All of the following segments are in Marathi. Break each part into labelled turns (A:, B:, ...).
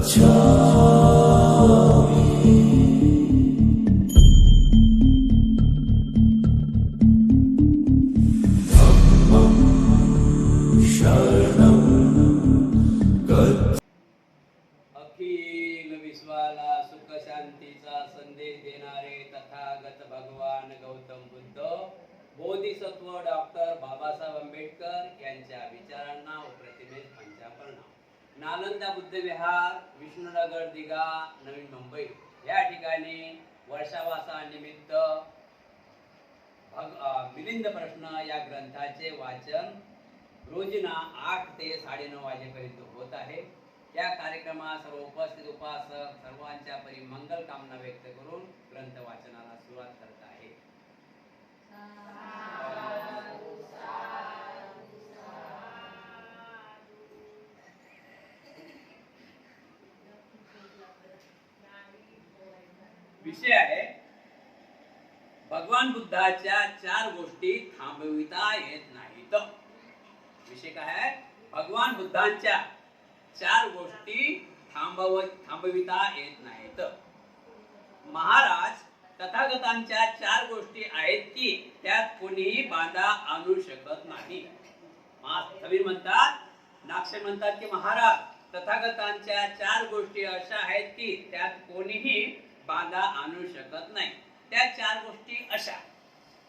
A: अखिल विश्वाला सुख शांतीचा संदेश देणारे तथागत भगवान गौतम बुद्ध बोधिसत्व डॉक्टर बाबासाहेब आंबेडकर यांच्या विचारांना व प्रतिमेस पंचाप्रणाम. नालंदा बुद्ध विहार, विष्णुनगर, दिघा, नवी मुंबई या ठिकाणी वर्षावासानिमित्त मिलिंद प्रश्न या ग्रंथाचे वाचन रोजीना 8 ते 9:30 वाजेपर्यंत होत आहे. या कार्यक्रमात सर्व उपस्थित उपासक सर्वांच्या परी मंगल कामना व्यक्त करून ग्रंथ वाचनाला सुरुवात करत आहे. विषय आहे भगवान बुद्धाच्या 4 गोष्टी थांबविता येत नाहीत. विषय काय आहे? भगवान बुद्धांच्या 4 गोष्टी थांबविता येत नाहीत. महाराज तथागतांच्या 4 गोष्टी आहेत की त्यात कोणीही बाधा आणू शकत नाही. कबीर म्हणतात, नागसेन म्हणतात की महाराज तथागतांच्या 4 गोष्टी अशा आहेत की त्यात कोणीही बाधा आणू शकत नाही. त्या 4 गोष्टी अशा: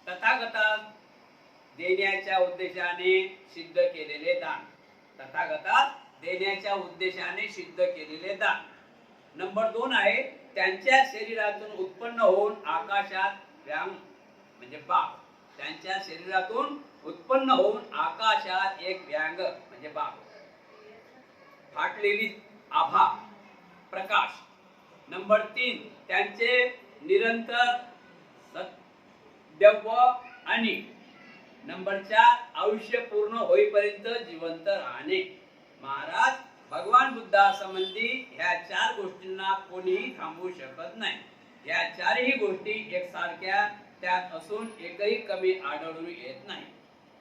A: तथागतात देण्याच्या उद्देशाने सिद्ध केलेले दान. तथागतात देण्याच्या उद्देशाने सिद्ध केलेले दान. नंबर 2 आहे त्यांच्या शरीरातून उत्पन्न होऊन आकाशात व्यांग म्हणजे बाग. त्यांच्या शरीरातून उत्पन्न होऊन आकाशात एक व्यांग म्हणजे बाग. फाटलेली आभा प्रकाश. नंबर 3 त्यांचे निरंतर सद्भाव आणि नंबर 4 आयुष्य पूर्ण होईपर्यंत जिवंत राहणे. महाराज भगवान बुद्धासंबंधी ह्या 4 गोष्टींना कोणीही थांबवू शकत नाही. ह्या 4ही गोष्टी एकसारख्या त्यात असून एकही कमी आढळून येत नाही.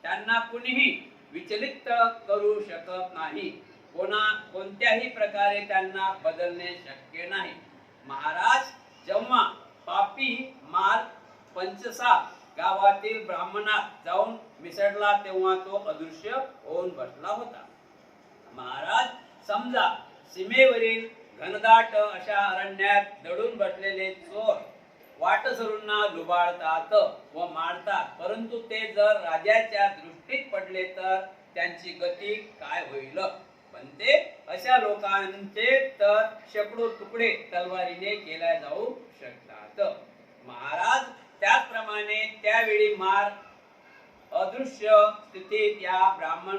A: त्यांना कोणीही विचलित करू शकत नाही. कोणत्याही प्रकारे त्यांना बदलणे शक्य नाही. महाराज जेव्हा पापी मार पंचसा गावातील ब्राह्मणात जाऊन मिसळला तेव्हा तो अदृश्य होऊन बसला होता. महाराज समजा सीमेवरील घनदाट अशा अरण्यात दडून बसलेले चोर वाटसरूंना लुबाडतात व मारतात, परंतु ते जर राजाच्या दृष्टीत पडले तर त्यांची गती काय होईल? पण ते अशा लोकांचे तर शेकडो तुकडे तलवारीने केल्या जाऊ शकतात. महाराज त्याचप्रमाणे त्यावेळी मार अदृश्य स्थितीत या ब्राह्मण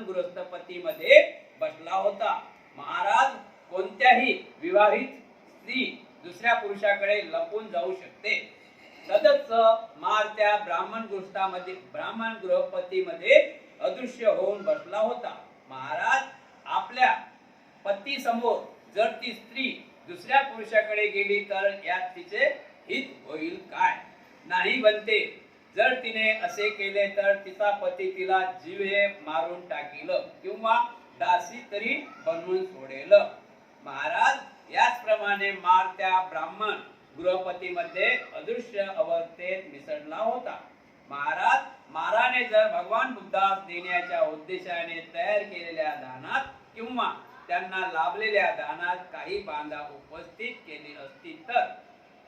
A: गृहस्थपतीमध्ये बसला होता. महाराज कोणत्याही विवाहित स्त्री दुसऱ्या पुरुषाकडे लपून जाऊ शकते. सदच मार त्या ब्राह्मण गृहपतीमध्ये अदृश्य होऊन बसला होता. महाराज आपल्या पती समोर जर ती स्त्री दुसऱ्या पुरुषाकडे गेली तर यात तिचे हित होईल काय? नाही बनते. जर तिने असे केले तर तिचा पती तिला जीवे मारून टाकील किंवा दासी तरी बनवून सोडेल. महाराज याचप्रमाणे मार त्या ब्राह्मण गृहपतीमध्ये अदृश्य अवस्थेत मिसळला होता. महाराज माराने जर भगवान बुद्धास देण्याच्या उद्देशाने तयार केलेल्या दानात किंवा त्यांना लाभलेल्या दानात काही बाधा उपस्थित केली असती तर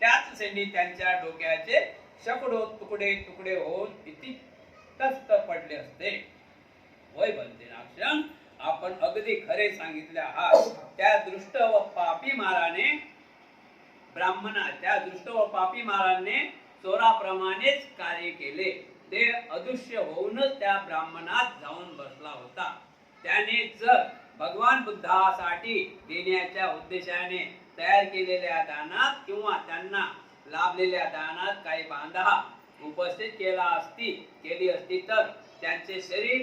A: त्याच क्षणी त्यांच्या डोक्याचे शेकडो तुकडे होऊन इतितस्त पडले असते. होय बनते नाक्षण, आपण अगदी खरे सांगितले आहात. त्या दृष्ट व पापी माराने चोराप्रमाणेच कार्य केले. ते अदृश्य होऊनच त्या ब्राह्मणात जाऊन बसला होता. त्याने जर भगवान बुद्धासाठी देण्याच्या उद्देशाने तयार केलेल्या दानात किंवा त्यांना लाभलेल्या दानात काही बाधा उपस्थित केली असती तर त्यांचे शरीर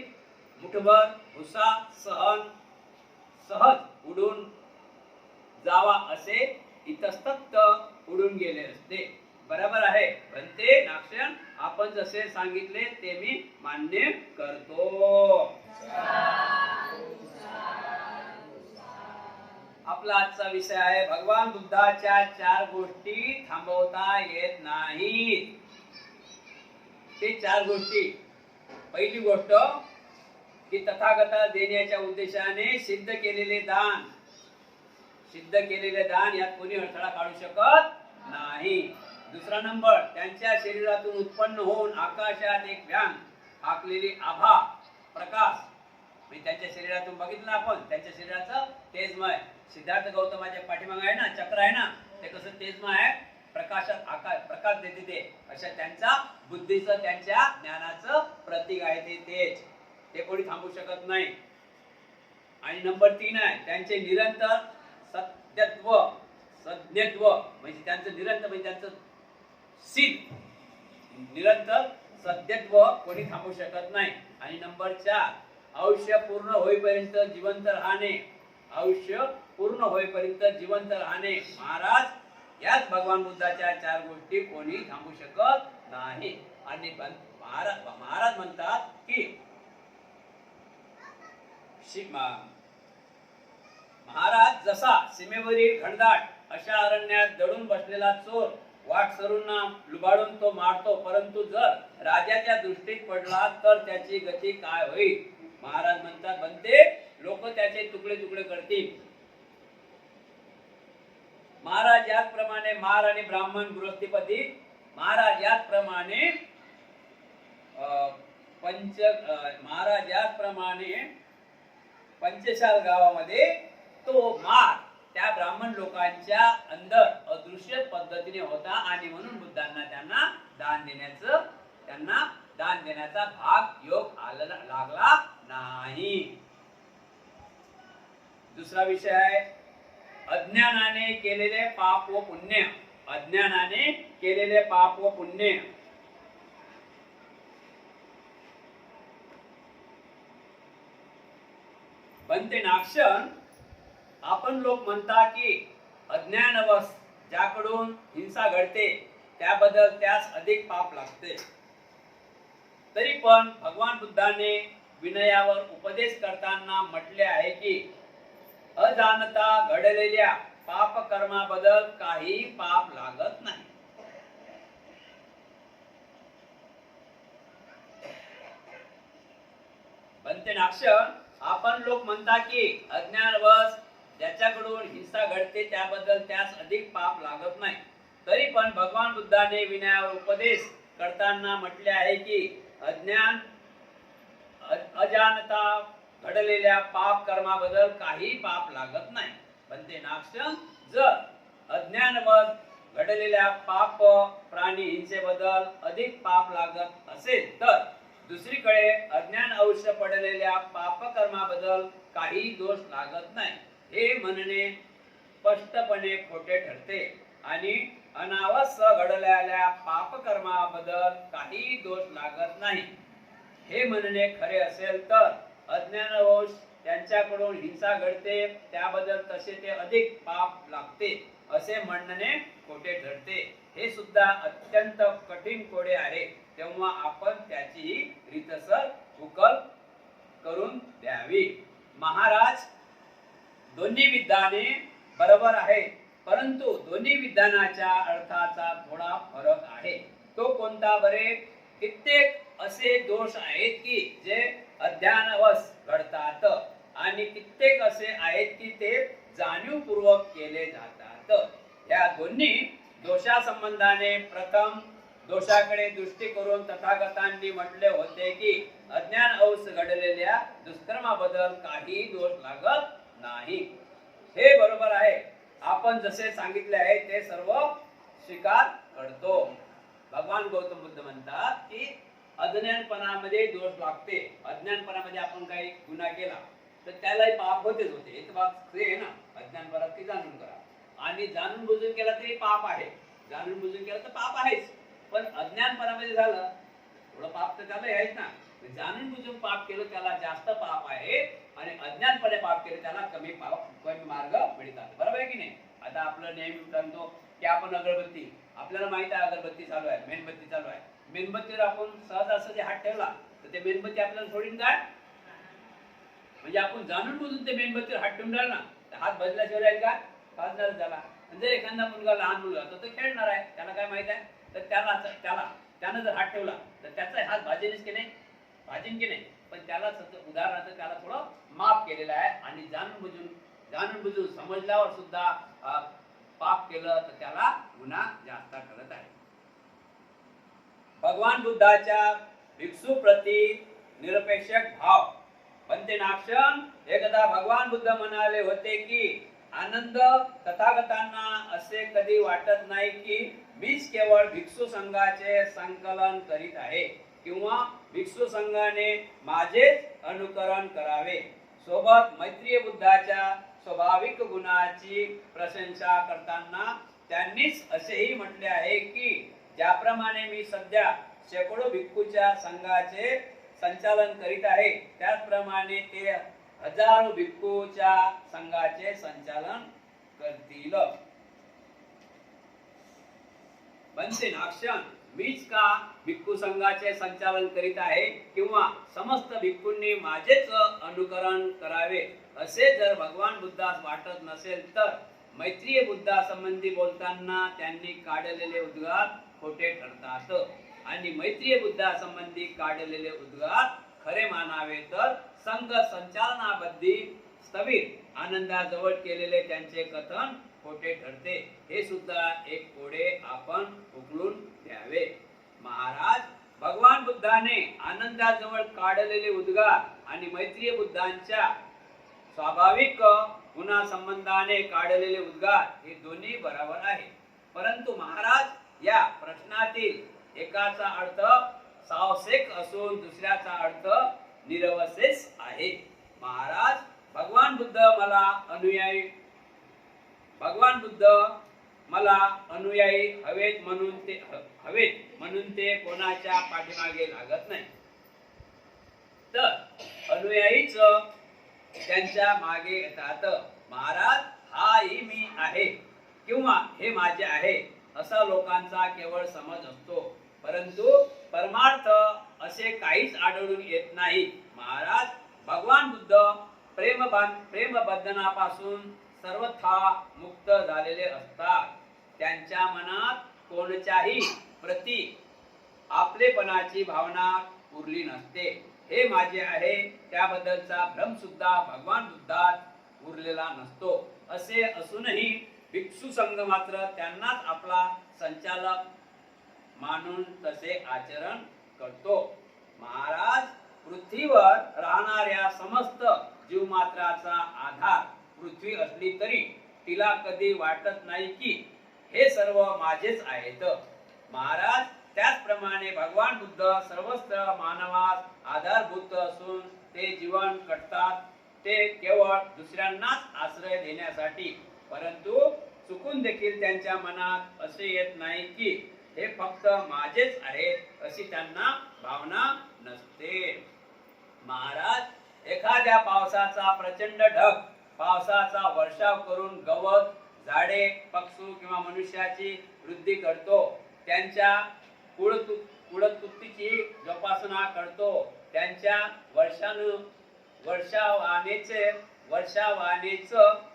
A: मुठभर भुसा सहज उडून जावा असे इतस्तत उडून गेले असते. बरोबर आहे बनते नाक्षण, आपण जसे सांगितले ते मी मान्य करतो. आजचा विषय आहे भगवान बुद्धाच्या 4 गोष्टी थांबवता येत नाहीत. ते 4 गोष्टी. पहिली गोष्ट की तथागता देण्याच्या उद्देशाने सिद्ध केलेले दान यात कोणी अडथळा काढू शकत नाही. दुसरा नंबर, त्यांच्या शरीरातून उत्पन्न होऊन आकाशात एक व्यान हाकलेली आभा प्रकाश. म्हणजे त्यांच्या शरीरातून बघितलं ना आपण, त्यांच्या शरीराचं तेजमय. सिद्धार्थ गौतमाच्या पाठीमागे आहे ना चक्र आहे ना, ते कसं तेजमय आहे, प्रकाशात आकाश प्रकाश देते ते. अशा त्यांचा बुद्धीचं त्यांच्या ज्ञानाचं प्रतीक आहे ते तेज. ते कोणी थांबू शकत नाही. आणि नंबर 3 आहे त्यांचे निरंतर सत्यत्व सज्ञत्व. म्हणजे त्यांचं निरंतर म्हणजे त्यांचं शील निरंतर सत्यत्व कोणी थांबू शकत नाही. आणि नंबर 4 आयुष्य पूर्ण होईपर्यंत जिवंत राहणे. आयुष्य पूर्ण होईपर्यंत जिवंत राहणे. महाराज याच भगवान बुद्धाच्या 4 गोष्टी कोणी थांबू शकत नाही. आणि महाराज म्हणतात की महाराज जसा सीमेवरील घनदाट अशा अरण्यात दडून बसलेला चोर वाटसरूंना लुबाडून तो मारतो, परंतु जर राजाच्या दृष्टीत पडला तर त्याची गती काय होईल. महाराज म्हणतात बनते लोक त्याचे तुकडे तुकडे करतील. महाराज याचप्रमाणे मार आणि ब्राह्मण गृहस्थीपती महाराज याचप्रमाणे पंचशाल गावामध्ये तो मार त्या ब्राह्मण लोकांच्या अंदर अदृश्य पद्धतीने होता. आणि म्हणून बुद्धांना त्यांना दान देण्याचा भाग योग लागला नाही. दुसरा विषय आहे अज्ञानाने केलेले पाप व पुण्य. अज्ञानाने केलेले पाप व पुण्य. बनते नाक्षण आपण लोक म्हणता की अज्ञानवश ज्याकडून हिंसा घडते त्याबद्दल त्यास अधिक पाप लागते. तरी पण भगवान बुद्धाने विनयावर उपदेश करताना म्हटले आहे की अजाणता घडलेल्या पाप कर्माबद्दल काही पाप लागत नाही. बनते नाक्षण आपण लोक म्हणता की अज्ञानवश ज्याच्याकडून हिंसा घडते त्याबद्दल त्यास अधिक पाप लागत नाही. तरी पण भगवान बुद्धाने विनयावर उपदेश करताना म्हटले आहे की अजाणता घडलेल्या पाप कर्माबद्दल काही पाप लागत नाही. बनते नाक्षण जर अज्ञानवश घडलेल्या पाप प्राणी हिंसेबद्दल अधिक पाप लागत असेल तर दुसरीकडे अज्ञान अवश्य पडलेल्या पाप कर्माबद्दल काही दोष लागत नाही. हे म्हणणे स्पष्टपणे खोटे ठरते. आणि अनावश्य घडलेल्या पाप कर्माबद्दल काही दोष लागत नाही हे म्हणणे खरे असेल तर अज्ञानवश त्यांच्याकडून हिंसा घडते त्याबद्दल तसे ते अधिक पाप लागते असे म्हणणे खोटे ठरते. हे सुद्धा अत्यंत कठीण कोडे आहे. तेव्हा आपण त्याची रीतसर उकल करून द्यावी. महाराज दोन्ही विधाने बरोबर आहे, परंतु दोन्ही विधानाच्या अर्थाचा थोडा फरक आहे. तो कोणता बरे. कित्येक असे दोष आहेत की जे अज्ञानवश घडतात आणि कित्येक असे आहेत की ते जाणीवपूर्वक केले जातात. या दोन्ही दोषासंबंधाने प्रथम दोषाकडे दृष्टी करून तथागतांनी म्हटले होते की अज्ञानवश घडलेल्या दुष्कर्माबद्दल काही दोष लागत नाही. हे बरोबर आहे. आपण जसे सांगितले आहे ते सर्व स्वीकार करतो. भगवान गौतम बुद्ध म्हणतात की अज्ञानपणामध्ये दोष लागते. अज्ञानपणामध्ये आपण काही गुन्हा केला तर त्यालाही पाप होतेच होते. हे तर आहे ना. अज्ञानपणात की जाणून करा आणि जाणून बुजून केला तरी पाप आहे. जाणून बुजून केला तर पाप आहेच, पण अज्ञानपणामध्ये झालं थोडं पाप तर त्याला आहेच ना. जाणून बुजून पाप केलं त्याला जास्त पाप आहे आणि अज्ञानपणे पाप केलं त्याला कमी मार्ग मिळतात. बरोबर आहे की नाही. आता आपलं नेहमी सांगतो की आपण अगरबत्ती, आपल्याला माहित आहे अगरबत्ती चालू आहे, मेणबत्ती चालू आहे. मेणबत्तीवर आपण सहज असं जे हात ठेवला तर ते मेणबत्ती आपल्याला सोडीन काय. म्हणजे आपण जाणून बुजून ते मेणबत्तीवर हात ठेवून राहिला ना तर हात बदल्याशिवाय राहील का. पास झाला त्याला. जर एखादा मुलगा लहान मुलगा तर तो खेळणार आहे, त्याला काय माहित आहे, तर त्यानं जर हात ठेवला तर त्याचा हात भाजेलच की नाही, भाजेन की नाही. पण त्याला उदाहरणार्थ त्याला थोडं माफ केलेलं आहे आणि जाणून बुजून समजल्यावर सुद्धा पाप केलं तर त्याला गुन्हा जास्त ठरत आहे. भगवान बुद्धाच्या भिक्षू प्रती निरपेक्ष भाव. पंते नाक्षण एकदा भगवान बुद्ध म्हणाले होते की आनंद तथागतांना असे कधी वाटत नाही की मीच केवळ भिक्षू संघाचे संकलन करीत आहे किंवा भिक्षू संघाने माझेच अनुकरण करावे. सोबत मैत्रीय बुद्धाच्या स्वाभाविक गुणाची प्रशंसा करताना त्यांनीच असेही म्हटले आहे की ज्याप्रमाणे मी सध्या शेकडो भिक्खूच्या संघाचे संचालन करीत आहे त्याचप्रमाणे ते हजारो भिक्खूच्या संघाचे संचालन करतील. बनते नाक्षण मीच का भिक्खू संघाचे संचालन करीत आहे किंवा समस्त भिक्खूंनी माझेच अनुकरण करावे असे जर भगवान बुद्धास वाटत नसेल तर मैत्रीय बुद्धा संबंधी बोलताना त्यांनी काढलेले उद्गार खोटे ठरतात आणि मैत्रीय बुद्धा संबंधी काढलेले उद्गार खरे मानावे तर संघ संचालनाबद्धी स्थविर आनंदाजवळ केलेले त्यांचे कथन खोटे ठरते. हे सुद्धा एक कोडे आपण उकळून द्यावे. महाराज, भगवान बुद्धाने आनंदाजवळ काढलेले उद्गार आणि मैत्रीय बुद्धांच्या स्वाभाविक गुणा संबंधाने काढलेले उद्गार हे दोन्ही बरोबर आहे. परंतु महाराज, या प्रश्नातील एकाचा अर्थ सावसेक असून दुसऱ्याचा अर्थ निरवसेस आहे. महाराज, भगवान बुद्ध मला अनुयायी हवेत म्हणून ते कोणाच्या पाठीमागे लागत नाही, तर अनुयायीच त्यांच्या मागे येतात. महाराज, हाही मी आहे किंवा हे माझे आहे असा लोकांचा केवळ समज असतो, परंतु परमार्थ असे काहीच आढळून येत नाही. महाराज, भगवान बुद्ध प्रेमबंधनापासून सर्वथा मुक्त झालेले असतात. त्यांच्या मनात कोणत्याही प्रति आपलेपणाची भावना उरली नसते. हे माझे आहे त्याबद्दलचा भ्रम सुद्धा भगवान बुद्धात उरलेला नसतो. असे असूनही भिक्षू संघ मात्र त्यांनाच आपला संचालक मानून तसे आचरण करतो. महाराज, पृथ्वीवर राहणाऱ्या समस्त जीवमात्राचा आधार पृथ्वी असली तरी तिला कधी वाटत नाही की हे सर्व माझेच आहेत. महाराज, त्याचप्रमाणे भगवान बुद्ध सर्वस्त्र मानवास आधारभूत असून ते जीवन कटतात ते केवळ दुसऱ्यांनाच आश्रय देण्यासाठी, परंतु चुकून देखील त्यांच्या मनात असे येत नाही की हे फक्त माझेच आहे अशी त्यांना भावना नसते. महाराज, एखाद्या पावसाचा प्रचंड ढग पावसाचा वर्षाव करून गवत, झाडे, पक्षी किंवा मनुष्याची वृद्धी करतो, त्यांच्या कुळतुतीची जोपासना करतो, त्यांच्या वर्षावानेच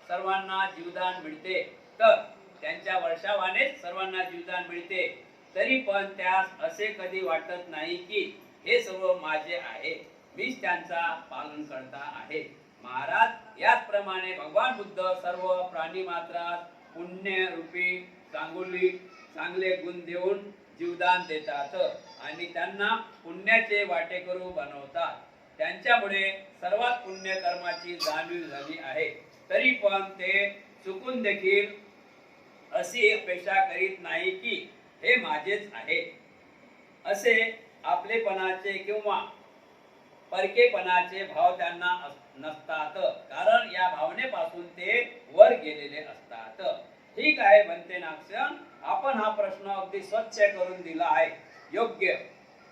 A: सर्वांना जीवदान मिळते, तरी पण त्यास असे कधी वाटत नाही की हे सर्व माझे आहे, मीच त्यांचा पालन करता आहे. महाराज, याचप्रमाणे भगवान बुद्ध सर्व प्राणी मात्रास पुण्य रूपी चांगले गुण देऊन जीवदान देतात आणि त्यांना पुण्याचे वाटेकरू बनवतात. त्यांच्यामुळे सर्वात पुण्य कर्माची जाणीव झाली आहे, तरी पण ते चुकून देखील अशी अपेक्षा करीत नाही की हे माझेच आहे. असे आपलेपणाचे किंवा परकेपणाचे भाव त्यांना नसतात, कारण या भावनेपासून ते वर गेलेले असतात. ठीक आहे बनते नाक्षण, आपण हा प्रश्न अगदी स्वच्छ करून दिला आहे. योग्य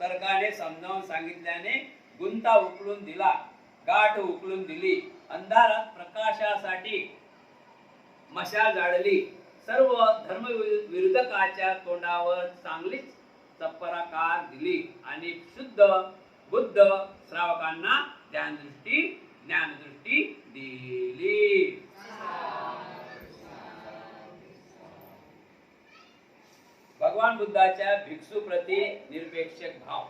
A: तर्काने समजावून सांगितल्याने गुंता उकळून दिला, गाठ उकळून दिली, अंधारात प्रकाशासाठी मशाल जाळली, सर्व धर्मविरोधकाच्या तोंडावर चांगलीच चपराकार दिली आणि शुद्ध बुद्ध श्रावकांना ज्ञानदृष्टी दिली. भगवान बुद्धाच्या भिक्षू प्रती निरपेक्ष भाव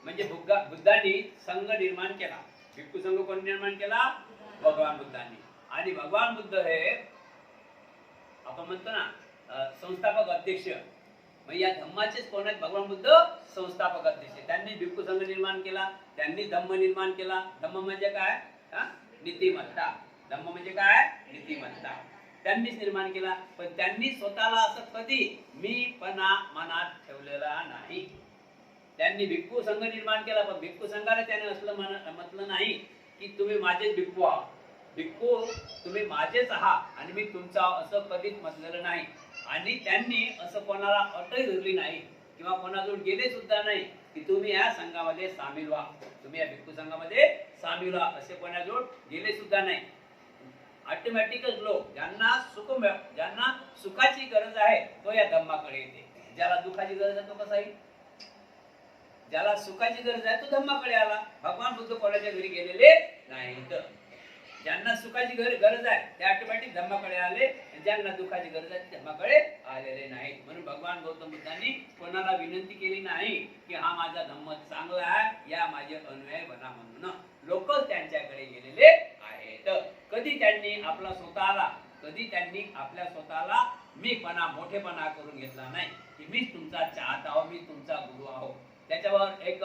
A: म्हणजे बुद्धांनी संघ निर्माण केला. भिक्खू संघ कोण निर्माण केला? भगवान बुद्धांनी. आणि भगवान बुद्ध हे आपण म्हणतो ना संस्थापक अध्यक्ष, मग या धम्माचेच कोण आहेत? भगवान बुद्ध संस्थापक अध्यक्ष. त्यांनी भिक्खू संघ निर्माण केला, त्यांनी धम्म निर्माण केला. धम्म म्हणजे काय? नीतिमत्ता. धम्म म्हणजे काय? नीतिमत्ता. त्यांनीच निर्माण केला. पण त्यांनी स्वतःला असं कधी मीपणा मनात ठेवलेला नाही. त्यांनी भिक्खू संघ निर्माण केला, पण भिक्खू संघाने त्याने असलं म्हटलं नाही की तुम्ही माझेच भिक्खू आहात, भिक्खू तुम्ही माझेच आहात आणि मी तुमचा, असं कधीच म्हटलेलं नाही. आणि त्यांनी असं कोणाला अटही धरली नाही किंवा कोणाजवळ गेले सुद्धा नाही की तुम्ही या संघामध्ये सामील व्हा, तुम्ही या भिक्खू संघामध्ये सामील व्हा, असे कोणाजवळ गेले सुद्धा नाही. ऑटोमॅटिकच लोक ज्यांना सुखाची गरज आहे तो या धम्माकडे येते. ज्याला दुःखाची गरज आहे तो कसा येईल? ज्याला सुखाची गरज आहे तो धम्माकडे आला. भगवान बुद्ध कोणाच्या घरी गेलेले नाहीत. ज्यांना सुखाची गरज आहे ते ऑटोमॅटिक धम्माकडे आले, ज्यांना दुःखाची गरज आहे धम्माकडे आलेले नाहीत. म्हणून भगवान गौतम बुद्धांनी कोणाला विनंती केली नाही की हा माझा धम्म चांगला आहे, या माझे अनुयायी बना म्हणून. लोक त्यांच्याकडे गेलेले आहेत. कधी त्यांनी आपल्या स्वतःला मीपणा मोठेपणा करून घेतला नाही की मीच तुमचा चाहता आहो, मी तुमचा गुरु आहो. त्याच्यावर एक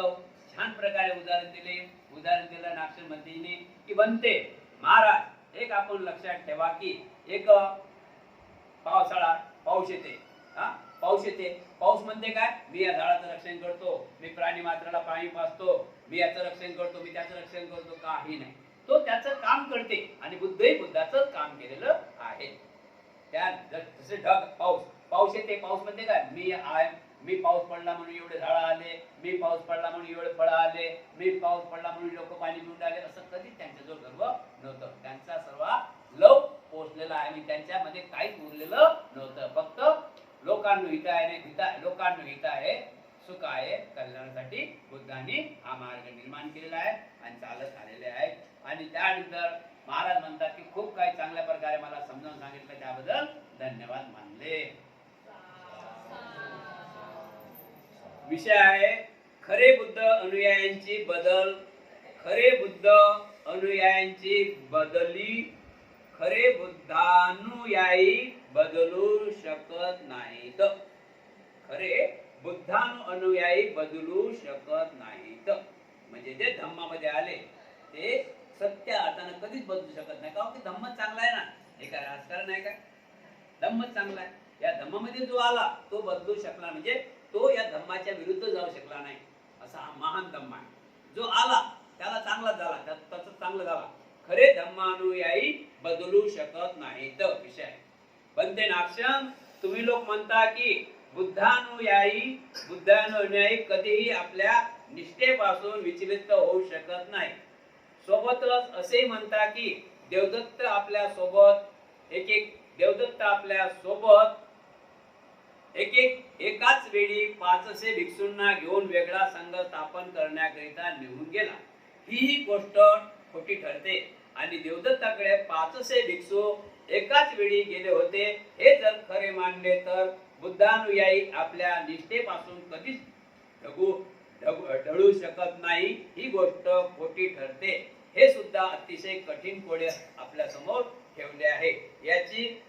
A: छान प्रकारे उदाहरण दिलं नागशनमतीने की बनते महाराज, एक आपण लक्षात ठेवा की एक पाऊस येते. पाऊस म्हणते काय? मी या झाडाचं रक्षण करतो, मी प्राणी मात्राला पाणी पाजतो, मी याचं रक्षण करतो, मी त्याचं रक्षण करतो. काही नाही, तो त्याचं काम करते. आणि बुद्धही बुद्धाचं काम केलेलं आहे. त्या जसे ढग पाऊस येते, पाऊस म्हणते काय? मी पाऊस पडला म्हणून एवढे झाडं आले, मी पाऊस पडला म्हणून एवढे फळं आले, मी पाऊस पडला म्हणून लोक पाणी पिऊन आले. असं कधी त्यांच्याजवळ गर्व नव्हतं. त्यांचा सर्व लव पोचलेला आहे आणि त्यांच्यामध्ये काहीच उरलेलं नव्हतं. फक्त लोकांना हित आहे, सुख आहे, कल्याणासाठी बुद्धांनी हा मार्ग निर्माण केलेला आहे आणि चालत आलेले आहे. आणि त्यानंतर महाराज म्हणतात की खूप काही चांगल्या प्रकारे मला समजावून सांगितलं, त्याबद्दल धन्यवाद मानले. विषय आहे खरे बुद्ध अनुयायांची बदली. खरे बुद्धानुयायी बदलू शकत नाहीत. खरे बुद्धानुयायी बदलू शकत नाहीत. म्हणजे जे धम्मामध्ये आले ते सत्य अर्थानं कधीच बदलू शकत नाही. का? की धम्म चांगला आहे ना. हे काय राजकारण आहे का? धम्म चांगला आहे. या धम्मामध्ये जो आला तो बदलू शकला, म्हणजे तो या धम्माच्या विरुद्ध जाऊ शकला नाही. असा हा महान धम्म आहे. जो आला त्याला चांगला झाला, त्याचं चांगलं झाला. खरे धम्मानुयायी बदलू शकत नाहीत. विषय बनते नाक्षम, तुम्ही लोक म्हणता की बुद्धानुयायी कधीही आपल्या निष्ठेपासून विचलित होऊ शकत नाही. सोबतच असे म्हणता की देवदत्त आपल्या सोबत एकाच वेळी 500 भिक्षूंना घेऊन वेगळा संघ स्थापन करण्याकरिता निघून गेला. ही गोष्ट खोटी ठरते. आणि देवदत्ताकडे 500 भिक्षू एकाच वेळी गेले होते हे जर खरे मानले तर बुद्धानुयायी आपल्या निष्ठेपासून कधीच ढळू शकत नाही. ही गोष्ट खोटी ठरते. हे सुद्धा अतिशय कठीण कोडे आपल्या समोर ठेवले आहे. याची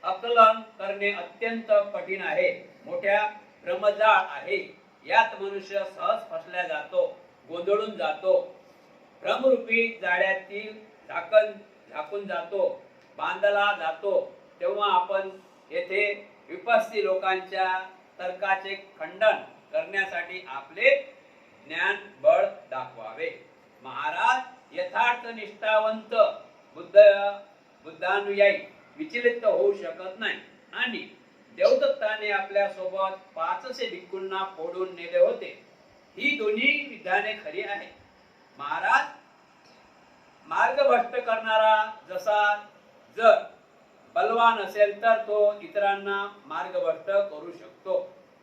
A: आकलन करणे अत्यंत कठीण आहे. मोठ्या भ्रमजाळ आहे. यात मनुष्य सहज फसल्या जातो, गोंधळून जातो, भ्रमरूपी जाळ्यातील झाकून जातो, बांधला जातो. तेव्हा आपण येथे विपस्सी लोकांच्या तर्काचे खंडन करण्यासाठी आपले ज्ञान बळ दाखवावे. महाराज यथार्थ निष्ठावंत बुद्धानुयायी विचलित होऊ शकत नाही. आणि देवदत्ताने आपल्या सोबत 500 भिक्खूंना फोडून नेले होते. ही दोन्ही विधाने खरी आहे. महाराज, मार्गभ्रष्ट करणारा जर बलवान असेल तर तो इतरांना मार्गभ्रष्ट करू शकतो.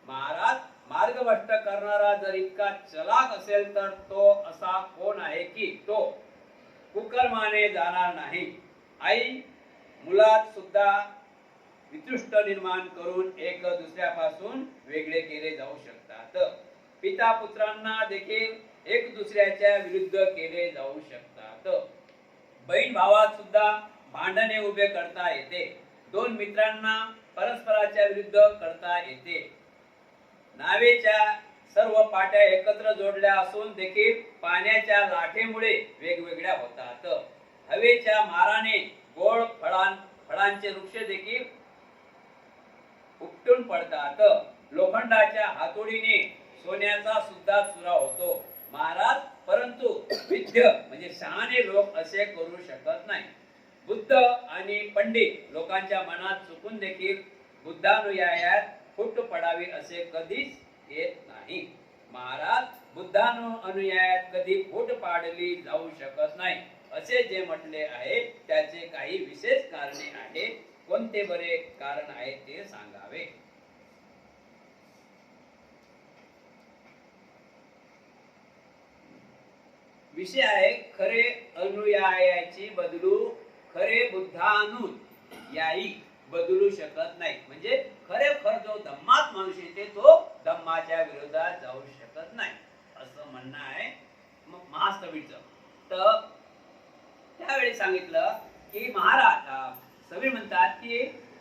A: महाराज, मार्गभ्रष्ट करणारा जर इतका चलाक असेल तर तो असा कोण आहे की तो कुकर्माने जाणार नाही. आई मुलात सुद्धा वितृष्ट निर्माण करून एक दुसऱ्यापासून वेगळे केले जाऊ शकतात. पिता पुत्रांना देखील एक दुसऱ्याच्या विरुद्ध केले जाऊ शकतात. बहीण भावात सुद्धा भांडणे उभे करता येते. दोन मित्रांना परस्पराच्या विरुद्ध करता येते. नावेच्या सर्व पाट्या एकत्र जोडल्या असून देखील पाण्याच्या लाटेमुळे वेगवेगळ्या होतात. हवेच्या माराने गोड फळांचे वृक्ष देखील उपटून पडतात. लोखंडाच्या हातोडीने सोन्याचा सुद्धा चुरा होतो. महाराज, परंतु विद्य म्हणजे शहाणे लोक असे करू शकत नाही. बुद्ध आणि पंडित लोकांच्या मनात चुकून देखील बुद्धानुयायात फूट पडावी असे कधीच येत नाही. महाराज, बुद्धानुयायात कधी फूट पाडली जाऊ शकत नाही असे जे म्हटले आहे त्याचे काही विशेष कारणे आहे. कोणते बरे कारण आहे ते सांगावे. विषय आहे खरे अनुयायाची बदलू खरे बुद्धानुयायी बदलू शकत नाही. म्हणजे खरेखर जो धम्मात माणूस येते तो धम्माच्या विरोधात जाऊ शकत नाही असं म्हणणं आहे महास्तवीचं. तर त्यावेळी सांगितलं की महाराज सवी म्हणतात की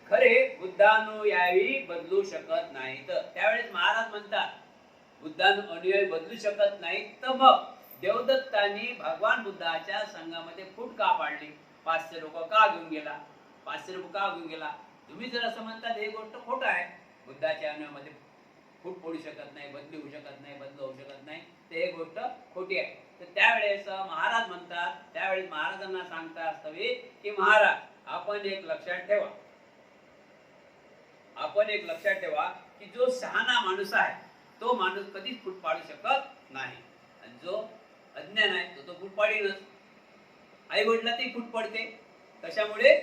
A: खरे बुद्धानुयायी बदलू शकत नाही. तर त्यावेळेस महाराज म्हणतात बुद्धानुयायी बदलू शकत नाही. तर मग देवदत्तांनी भगवान बुद्धाच्या संघामध्ये फूट का पाडली? 500 लोक का घेऊन गेला? 500 रुपये का घेऊन गेला? तुम्ही जर असं म्हणतात हे गोष्ट खोटं आहे, बुद्धाच्या अनुयायामध्ये फूट पडू शकत नाही, बदली होऊ शकत नाही, बदल होऊ शकत नाही, ते हे गोष्ट खोटी आहे. तर त्यावेळेस महाराज म्हणतात, त्यावेळेस महाराजांना सांगता असतावे की महाराज आपण एक लक्षात ठेवा, आपण एक लक्षात ठेवा की जो शहाणा माणूस आहे तो माणूस कधीच फूट पाडू शकत नाही. आणि जो अज्ञान आहे तो फूट पाडीलच. आई वडिलातही फूट पडते. कशामुळे?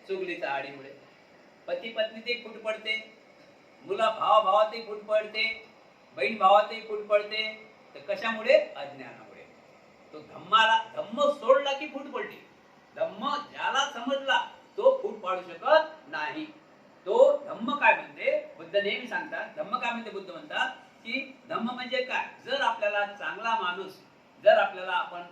A: चुगलीच्या आडीमुळे. पती पत्नीतही फूट पडते. मुला भावातही फूट पडते. बहीण भावातही फूट पडते. तर कशामुळे? अज्ञानामुळे. तो धम्म सोडला की फूट पडली. धम्म ज्याला समजला तो फूट पाडू शकत नाही. तो धम्म काय म्हणते? बुद्ध नेहमी सांगतात धम्म काय म्हणते? बुद्ध म्हणतात की धम्म म्हणजे काय? जर आपल्याला चांगला माणूस, जर आपल्याला आपण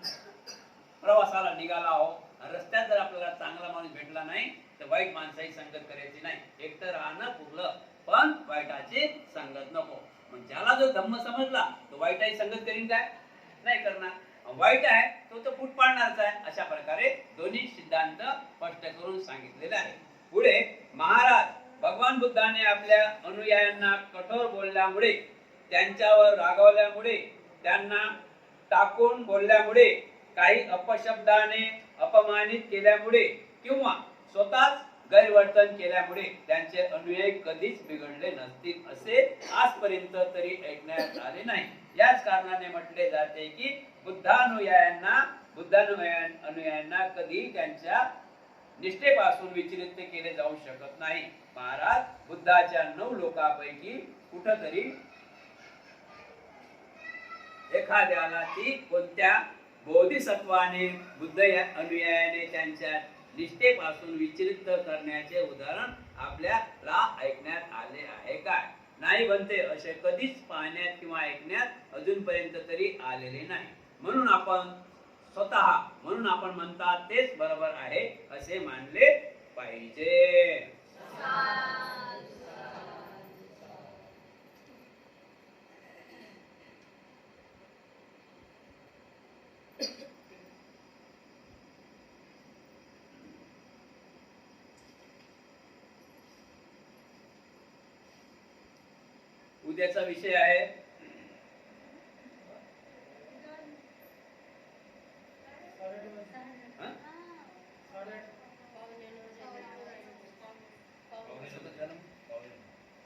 A: प्रवासाला निघाला आहोत, रस्त्यात जर आपल्याला चांगला माणूस भेटला नाही तर वाईट माणसाची संगत करायची नाही. एकतर राहणं पुरलं पण वाईटाची संगत नको. मग ज्याला जो धम्म समजला तो वाईटाची संगत करीन काय? नाही करणार. वाईट आहे तो तर फूट पाडणारच आहे. अशा प्रकारे दोन्ही सिद्धांत स्पष्ट करून सांगितलेले आहे. पुढे महाराज भगवान बुद्धाने आपल्या अनुयायांना कठोर बोलल्यामुळे, त्यांच्यावर रागावल्यामुळे, त्यांना टाकून बोलल्यामुळे, काही अपशब्दाने अपमानित केल्यामुळे किंवा स्वतःच गैरवर्तन केल्यामुळे त्यांचे अनुयायी कधीच बिघडले नसतील असे आजपर्यंत तरी ऐकण्यात आले नाही. याच कारणाने म्हटले जाते की बुद्धानुयायांना कधी त्यांच्या निष्ठेपासून विचलित केले जाऊ शकत नाही. महाराज बुद्धाच्या 9 लोकांपैकी कुठतरी एखाद्याला ती कोणत्या बोधिसत्वाने बुद्ध या अनुयायाने त्यांच्या निष्ठेपासून विचलित करण्याचे उदाहरण आपल्याला ऐकण्यात आले आहे काय? नाही बनते. असे कधीच पाहण्यात किंवा ऐकण्यात अजूनपर्यंत तरी आलेले नाही. म्हणून आपण म्हणतात तेच बरोबर आहे असे मानले पाहिजे. उद्याचा विषय आहे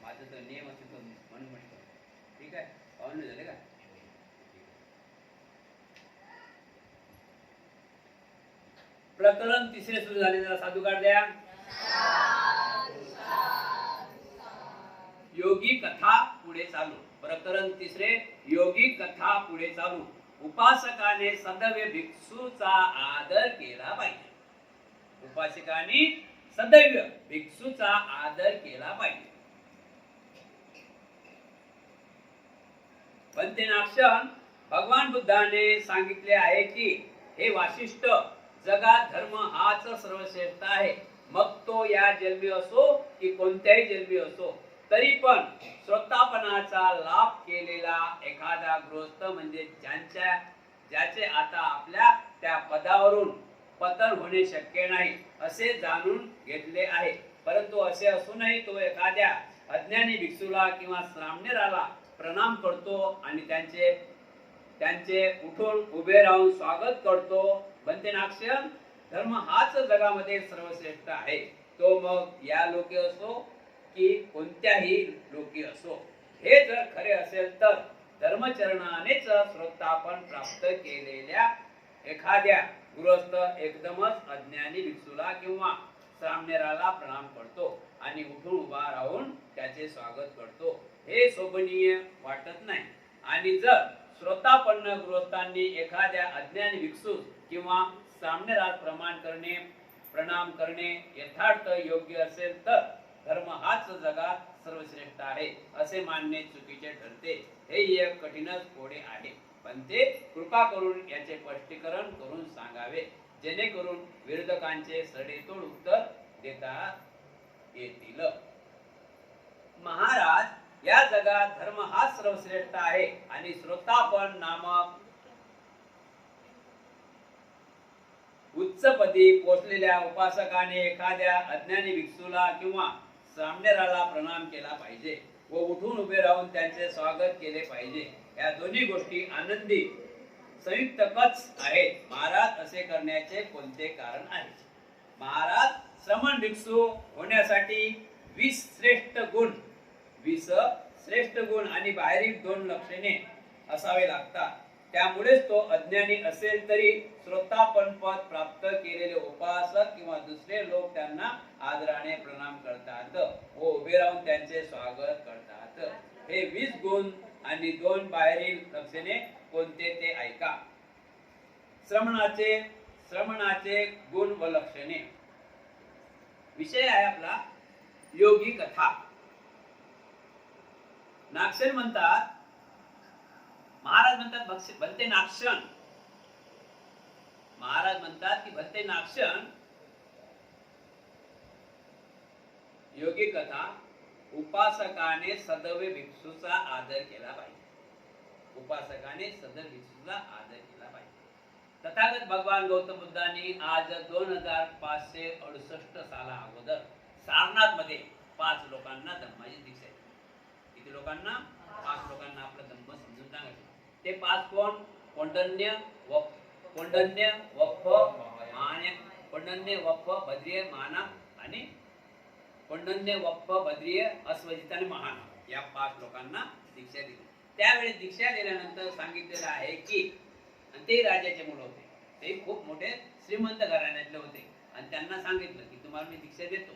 A: माझं तर नियम असेल म्हणून म्हणतो. ठीक आहे, पाहुणे झाले का? प्रकरण 3 सुरू झाले. जरा साधुकार द्या. योगी कथा पुढे चालू. प्रकरण 3 योगी कथा पुढे चालू. उपासकाने सदैव भिक्षूचा आदर केला पाहिजे. उपासकांनी सदैव भिक्षूचा आदर केला पाहिजे. पंचनाक्षण भगवान बुद्धाने सांगितले आहे की हे वासिष्ठ, जगात धर्म हाच सर्वश्रेष्ठ आहे. मग तो या जन्मी असो की कोणत्याही जन्मी असो, तरी पण स्वतःपणाचा लाभ केलेला एखादा गृहस्थ म्हणजे ज्याचे आता आपल्या त्या पदावरून पतन होणे शक्य नाही असे जाणून घेतले आहे. परंतु असे असूनही तो एखाद्या अज्ञानी भिक्षूला किंवा सामनेराला प्रणाम करतो आणि त्यांचे उठून उभे राहून स्वागत करतो. बंतेनाक्षण धर्म हाच जगामध्ये सर्वश्रेष्ठ आहे. तो मग या लोके असो की कोणत्याही लोकी असो. हे जर खरे असेल तर धर्मचरणानेच श्रोतापण प्राप्त केलेल्या एखाद्या गृहस्थ एकदमच अज्ञानी भिक्षूला किंवा सामनेराला प्रणाम करतो आणि उठून उभा राहून त्याचे स्वागत करतो. हे शोभनीय वाटत नाही. आणि जर श्रोतापन्न गृहस्थांनी एखाद्या अज्ञानी भिक्षू किंवा सामनेरास प्रणाम करणे यथार्थ योग्य असेल तर धर्म हाच जगात सर्वश्रेष्ठ आहे असे मानणे चुकीचे ठरते. हे एक कठीणच कोडे आहे, पण ते कृपा करून याचे स्पष्टीकरण करून सांगावे, जेणेकरून विरोधकांचे सडेतोड उत्तर देता येतील. महाराज, या जगात धर्म हाच सर्वश्रेष्ठ आहे आणि श्रोतापण नामक उच्चपदी पोचलेल्या उपासकाने एखाद्या अज्ञानी भिक्षूला किंवा सामनेराला प्रणाम केला पाहिजे व उठून उभे राहून त्यांचे स्वागत केले पाहिजे. या दोन्ही गोष्टी आनंदी संयुक्तच आहेत. महाराज, असे करण्याचे कोणते कारण आहे? महाराज, श्रमण भिक्षू होण्यासाठी 20 श्रेष्ठ गुण आणि बाहेरील 2 लक्षणे असावे लागतात. त्यामुळेच तो अज्ञानी असेल तरी श्रोतापण पद प्राप्त केलेले उपासक किंवा दुसरे लोक त्यांना आदराने प्रणाम करतात व उभे राहून त्यांचे स्वागत करतात. हे 20 गुण आणि 2 बाहेरील लक्षणे कोणते ते ऐका. श्रमणाचे गुण व लक्षणे. विषय आहे आपला योगी कथा. नाक्षण म्हणतात, महाराज म्हणतात भलते नाक्षण. महाराज म्हणतात की भलते नाक्षण योगी कथा. उपासकाने सदैव भिक्षूचा आदर केला पाहिजे. उपासकाने सदैव भिक्षूचा आदर केला पाहिजे. तथागत भगवान गौतम बुद्धांनी आज 2568 साला अगोदर सारनाथ मध्ये 5 लोकांना धम्माची दीक्षा दिली. किती लोकांना? 5 लोकांना आपला धम्म समजून सांगायचं. ते 5 कोण? कोंडन्य, वप्फ, भद्रिय, माना आणि कोंडन्य, वप्फ, भद्रिय, अस्वजित आणि महान या 5 लोकांना दीक्षा दिली. त्यावेळी दीक्षा दिल्यानंतर सांगितलेलं आहे की ते राजाचे मुलं होते. ते खूप मोठे श्रीमंत घराण्यातले होते आणि त्यांना सांगितलं की तुम्हाला मी दीक्षा देतो,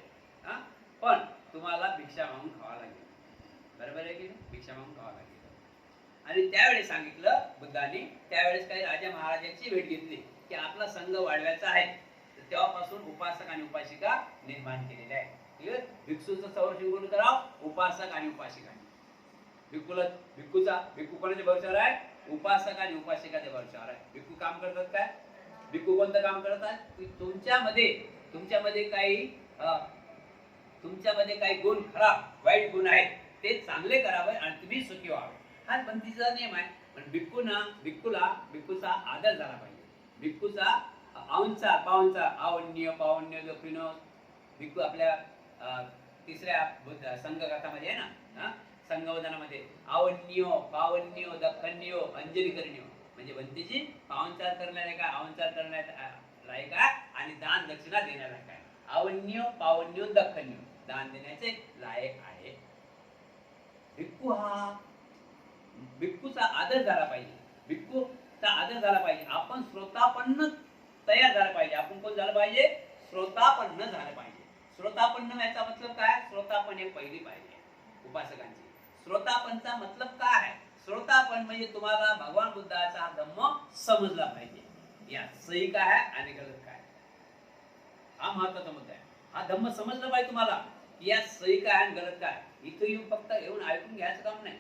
A: पण तुम्हाला भिक्षा मागून खावा लागेल. बरोबर आहे की नाही? भिक्षा मागून खावा लागेल. आणि त्यावेळी सांगितलं बुद्धांनी, त्यावेळेस काही राजा महाराजांची भेट घेतली की आपला संघ वाढवायचा आहे. तर तेव्हापासून उपासक आणि उपासिका निर्माण केलेले आहे. भिक्षूचं संरक्षण कोण करावं? उपासक आणि उपासिकांनी. भिक्खू कोणाच्या भरोशावर आहे? उपासक आणि उपासिकाच्या भरोशावर आहे. भिक्खू काम करतात काय? भिक्खू कोणतं काम करतात? तुमच्यामध्ये काही गुण खराब, वाईट गुण आहेत, ते चांगले करावे आणि तुम्ही सुखी व्हावे. हा पंथीचा नियम आहे. पण भिक्खूचा आदर झाला पाहिजे. भिक्खूचा पाहुणचार, पावन्य दक्षिण. भिक्खू आपल्या 3ऱ्या संघगाथामध्ये आहे ना, संघवदनामध्ये पावन्यो दखन्यो अंजली करणियो, म्हणजे भंतीची पाहुणचार करणारे काय, आवनचार करण्यात लायक आहे आणि दान दक्षिणा देण्याला काय. आवन्यो पावन्यो दखन्यो, दान देण्याचे लायक आहे. भिक्खूचा आदर झाला पाहिजे. आपण श्रोतापन्न तयार झाला पाहिजे. आपण कोण झालं पाहिजे? श्रोतापन्न झालं पाहिजे. श्रोतापन्न याचा मतलब काय? श्रोतापण हे पहिली पाहिजे उपासकांची. श्रोतापणचा मतलब काय आहे? श्रोतापण म्हणजे तुम्हाला भगवान बुद्धाचा धम्म समजला पाहिजे. या सही काय आहे आणि गलत काय, हा महत्वाचा मुद्दा आहे. हा धम्म समजलं पाहिजे तुम्हाला की या सही काय आणि गलत काय. इथं येऊन फक्त येऊन ऐकून घ्यायचं काम नाही,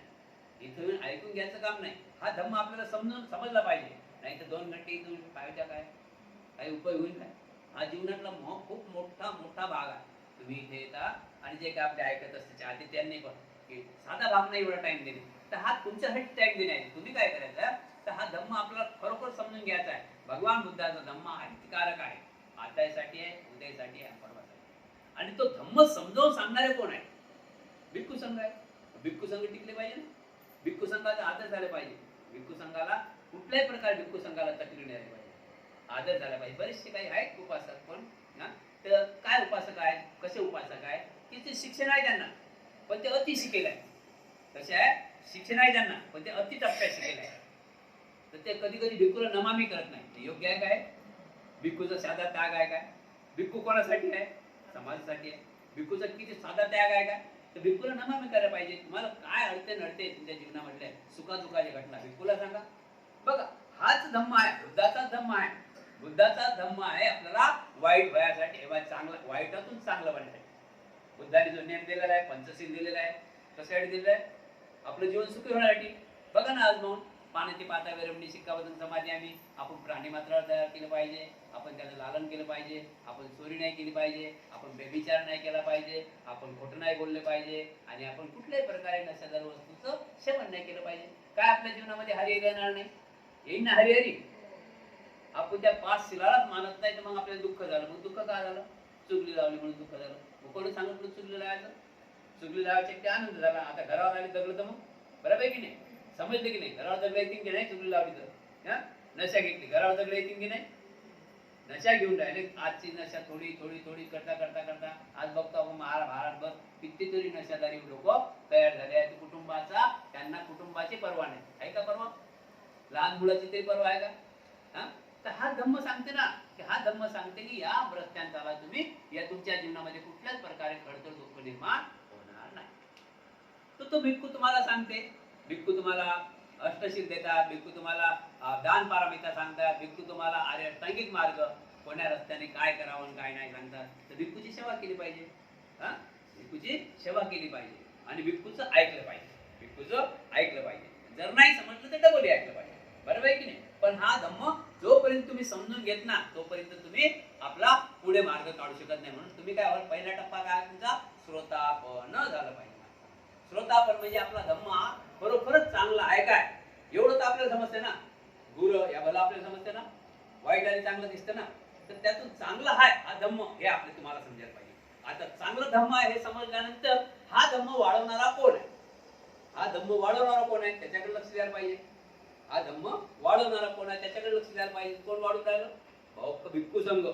A: इथं येऊन ऐकून घ्यायचं काम नाही. हा धम्म आपल्याला समजला पाहिजे. नाही तर 2 घंटे इथून पाहिजे काय काही उपयोग होईल काय. हा जीवनातला खूप मोठा मोठा भाग आहे. तुम्ही इथे येता आणि जे काय आपले ऐकत असते आधी त्यांनी पण की साधा भाग नाही एवढा टाइम देणे, तर हा तुमच्यासाठी टाइम देणे आहे. तुम्ही काय करायचं तर हा धम्म आपल्याला खरोखर समजून घ्यायचा आहे. भगवान बुद्धाचा धम्म हा हितकारक आहे, आतासाठी आहे, उद्यासाठी आहे, परवासाठी. आणि तो धम्म समजावून सांगणारे कोण आहे? भिक्खू संघ आहे. भिक्खू संघ टिकले पाहिजे ना, भिक्खू संघाचा आदर झाला पाहिजे. भिक्खू संघाला कुठल्याही प्रकारे भिक्खू संघाला तकलीफ नाही आली पाहिजे, आदर झाला पाहिजे. बरेचसे काही आहेत उपासक पण तर काय उपासक आहेत, कसे उपासक आहे की ते शिक्षण आहे त्यांना पण ते अति शिकेल आहे. कसे आहे, शिक्षण आहे त्यांना पण ते अति टप्प्यात शिकेल आहे. तर ते कधी कधी भिक्खूला नमामी करत नाही. ते योग्य आहे काय? भिक्खूचा साधा त्याग आहे काय? भिक्खू कोणासाठी आहे? समाजासाठी आहे. भिक्खूचा किती साधा त्याग आहे काय? तर भिक्खूला नमामी करायला पाहिजे. तुम्हाला काय अडते नडते तुमच्या जीवनामधल्या सुखादुखाची घटना भिक्खूला सांगा. बघा हाच धम्म आहे, बुद्धाचा धम्म आहे. बुद्धाचा धम्म आहे आपल्याला वाईट व्हायसाठी, चांगलं वाईटातून चांगलं बनण्यासाठी. बुद्धाने जो नियम दिलेला आहे, पंचशील दिलेला आहे, कशासाठी दिलेला आहे? आपलं जीवन सुखी होण्यासाठी. बघा ना आज म्हणून पाण्याची पाता विरमणी शिक्काबद्दल समाधी आम्ही आपण प्राणी मात्र तयार केलं पाहिजे, आपण त्याचं लालन केलं पाहिजे, आपण चोरी नाही केली पाहिजे, आपण बेविचार नाही केला पाहिजे, आपण खोटं नाही बोलले पाहिजे आणि आपण कुठल्याही प्रकारे नशादार वस्तूचं सेवन नाही केलं पाहिजे. काय आपल्या जीवनामध्ये हरिहरी येणार नाही? येईल ना हरिहरी. आपण त्या 5 शिलालाच मानत नाही तर मग आपल्याला दुःख झालं. मग दुःख का झालं? चुगली लावली म्हणून दुःख झालं. मग कोणी सांगितलं चुगली लावायचं? चुगली लावायचे आनंद झाला. आता घरावर आले दगलं तर मग बरोबर आहे की नाही? समजले की नाही? घरावर दगड येतील की नाही चुगली लावली तर? नशा घेतली घरावर दगड येतील की नाही? नशा घेऊन राहिले. आजची नशा थोडी थोडी थोडी करता करता करता आज बघतो आपण भारतभर कितीतरी नशादारी लोक तयार झाले आहेत. कुटुंबाचा त्यांना कुटुंबाची पर्वा नाही. आहे का पर्वा? लहान मुलाची तरी पर्वा आहे का? तर हा धम्म सांगते ना की हा धम्म सांगते की या रस्त्यांचा तुम्ही या तुमच्या जीवनामध्ये कुठल्याच प्रकारे खडतर दुःख निर्माण होणार नाही. तो भिक्खू तुम्हाला सांगते. भिक्खू तुम्हाला अष्टशील देतात, भिक्खू तुम्हाला दान पारमिता सांगतात, भिक्खू तुम्हाला अष्टांगिक मार्ग कोण्या रस्त्याने काय करावं काय नाही सांगतात. तर भिक्खूची सेवा केली पाहिजे. भिक्खूची सेवा केली पाहिजे आणि भिक्खूचं ऐकलं पाहिजे. भिक्खूचं ऐकलं पाहिजे. जर नाही समजलं तर डबल ऐकलं पाहिजे. बरोबर आहे की नाही? पण हा धम्म जोपर्यंत तुम्ही समजून घेत ना तोपर्यंत तुम्ही आपला पुढे मार्ग काढू शकत नाही. म्हणून तुम्ही काय पहिला टप्पा काय तुमचा श्रोतापन झालं पाहिजे. श्रोतापन म्हणजे आपला धम्म हा खरोखरच चांगला आहे काय एवढं तर आपल्याला समजते ना. गुर या भला आपल्याला समजते ना, वाईट आणि चांगलं दिसतं ना. तर त्यातून चांगला आहे हा धम्म हे आपले तुम्हाला समजायला पाहिजे. आता चांगलं धम्म आहे हे समजल्यानंतर हा धम्म वाढवणारा कोण आहे? हा धम्म वाढवणारा कोण आहे त्याच्याकडे लक्ष द्यायला पाहिजे. हा धम्म वाढवणारा कोण आहे त्याच्याकडे लक्ष द्यायला पाहिजे. कोण वाढून राहिलं? भिक्खू संघ.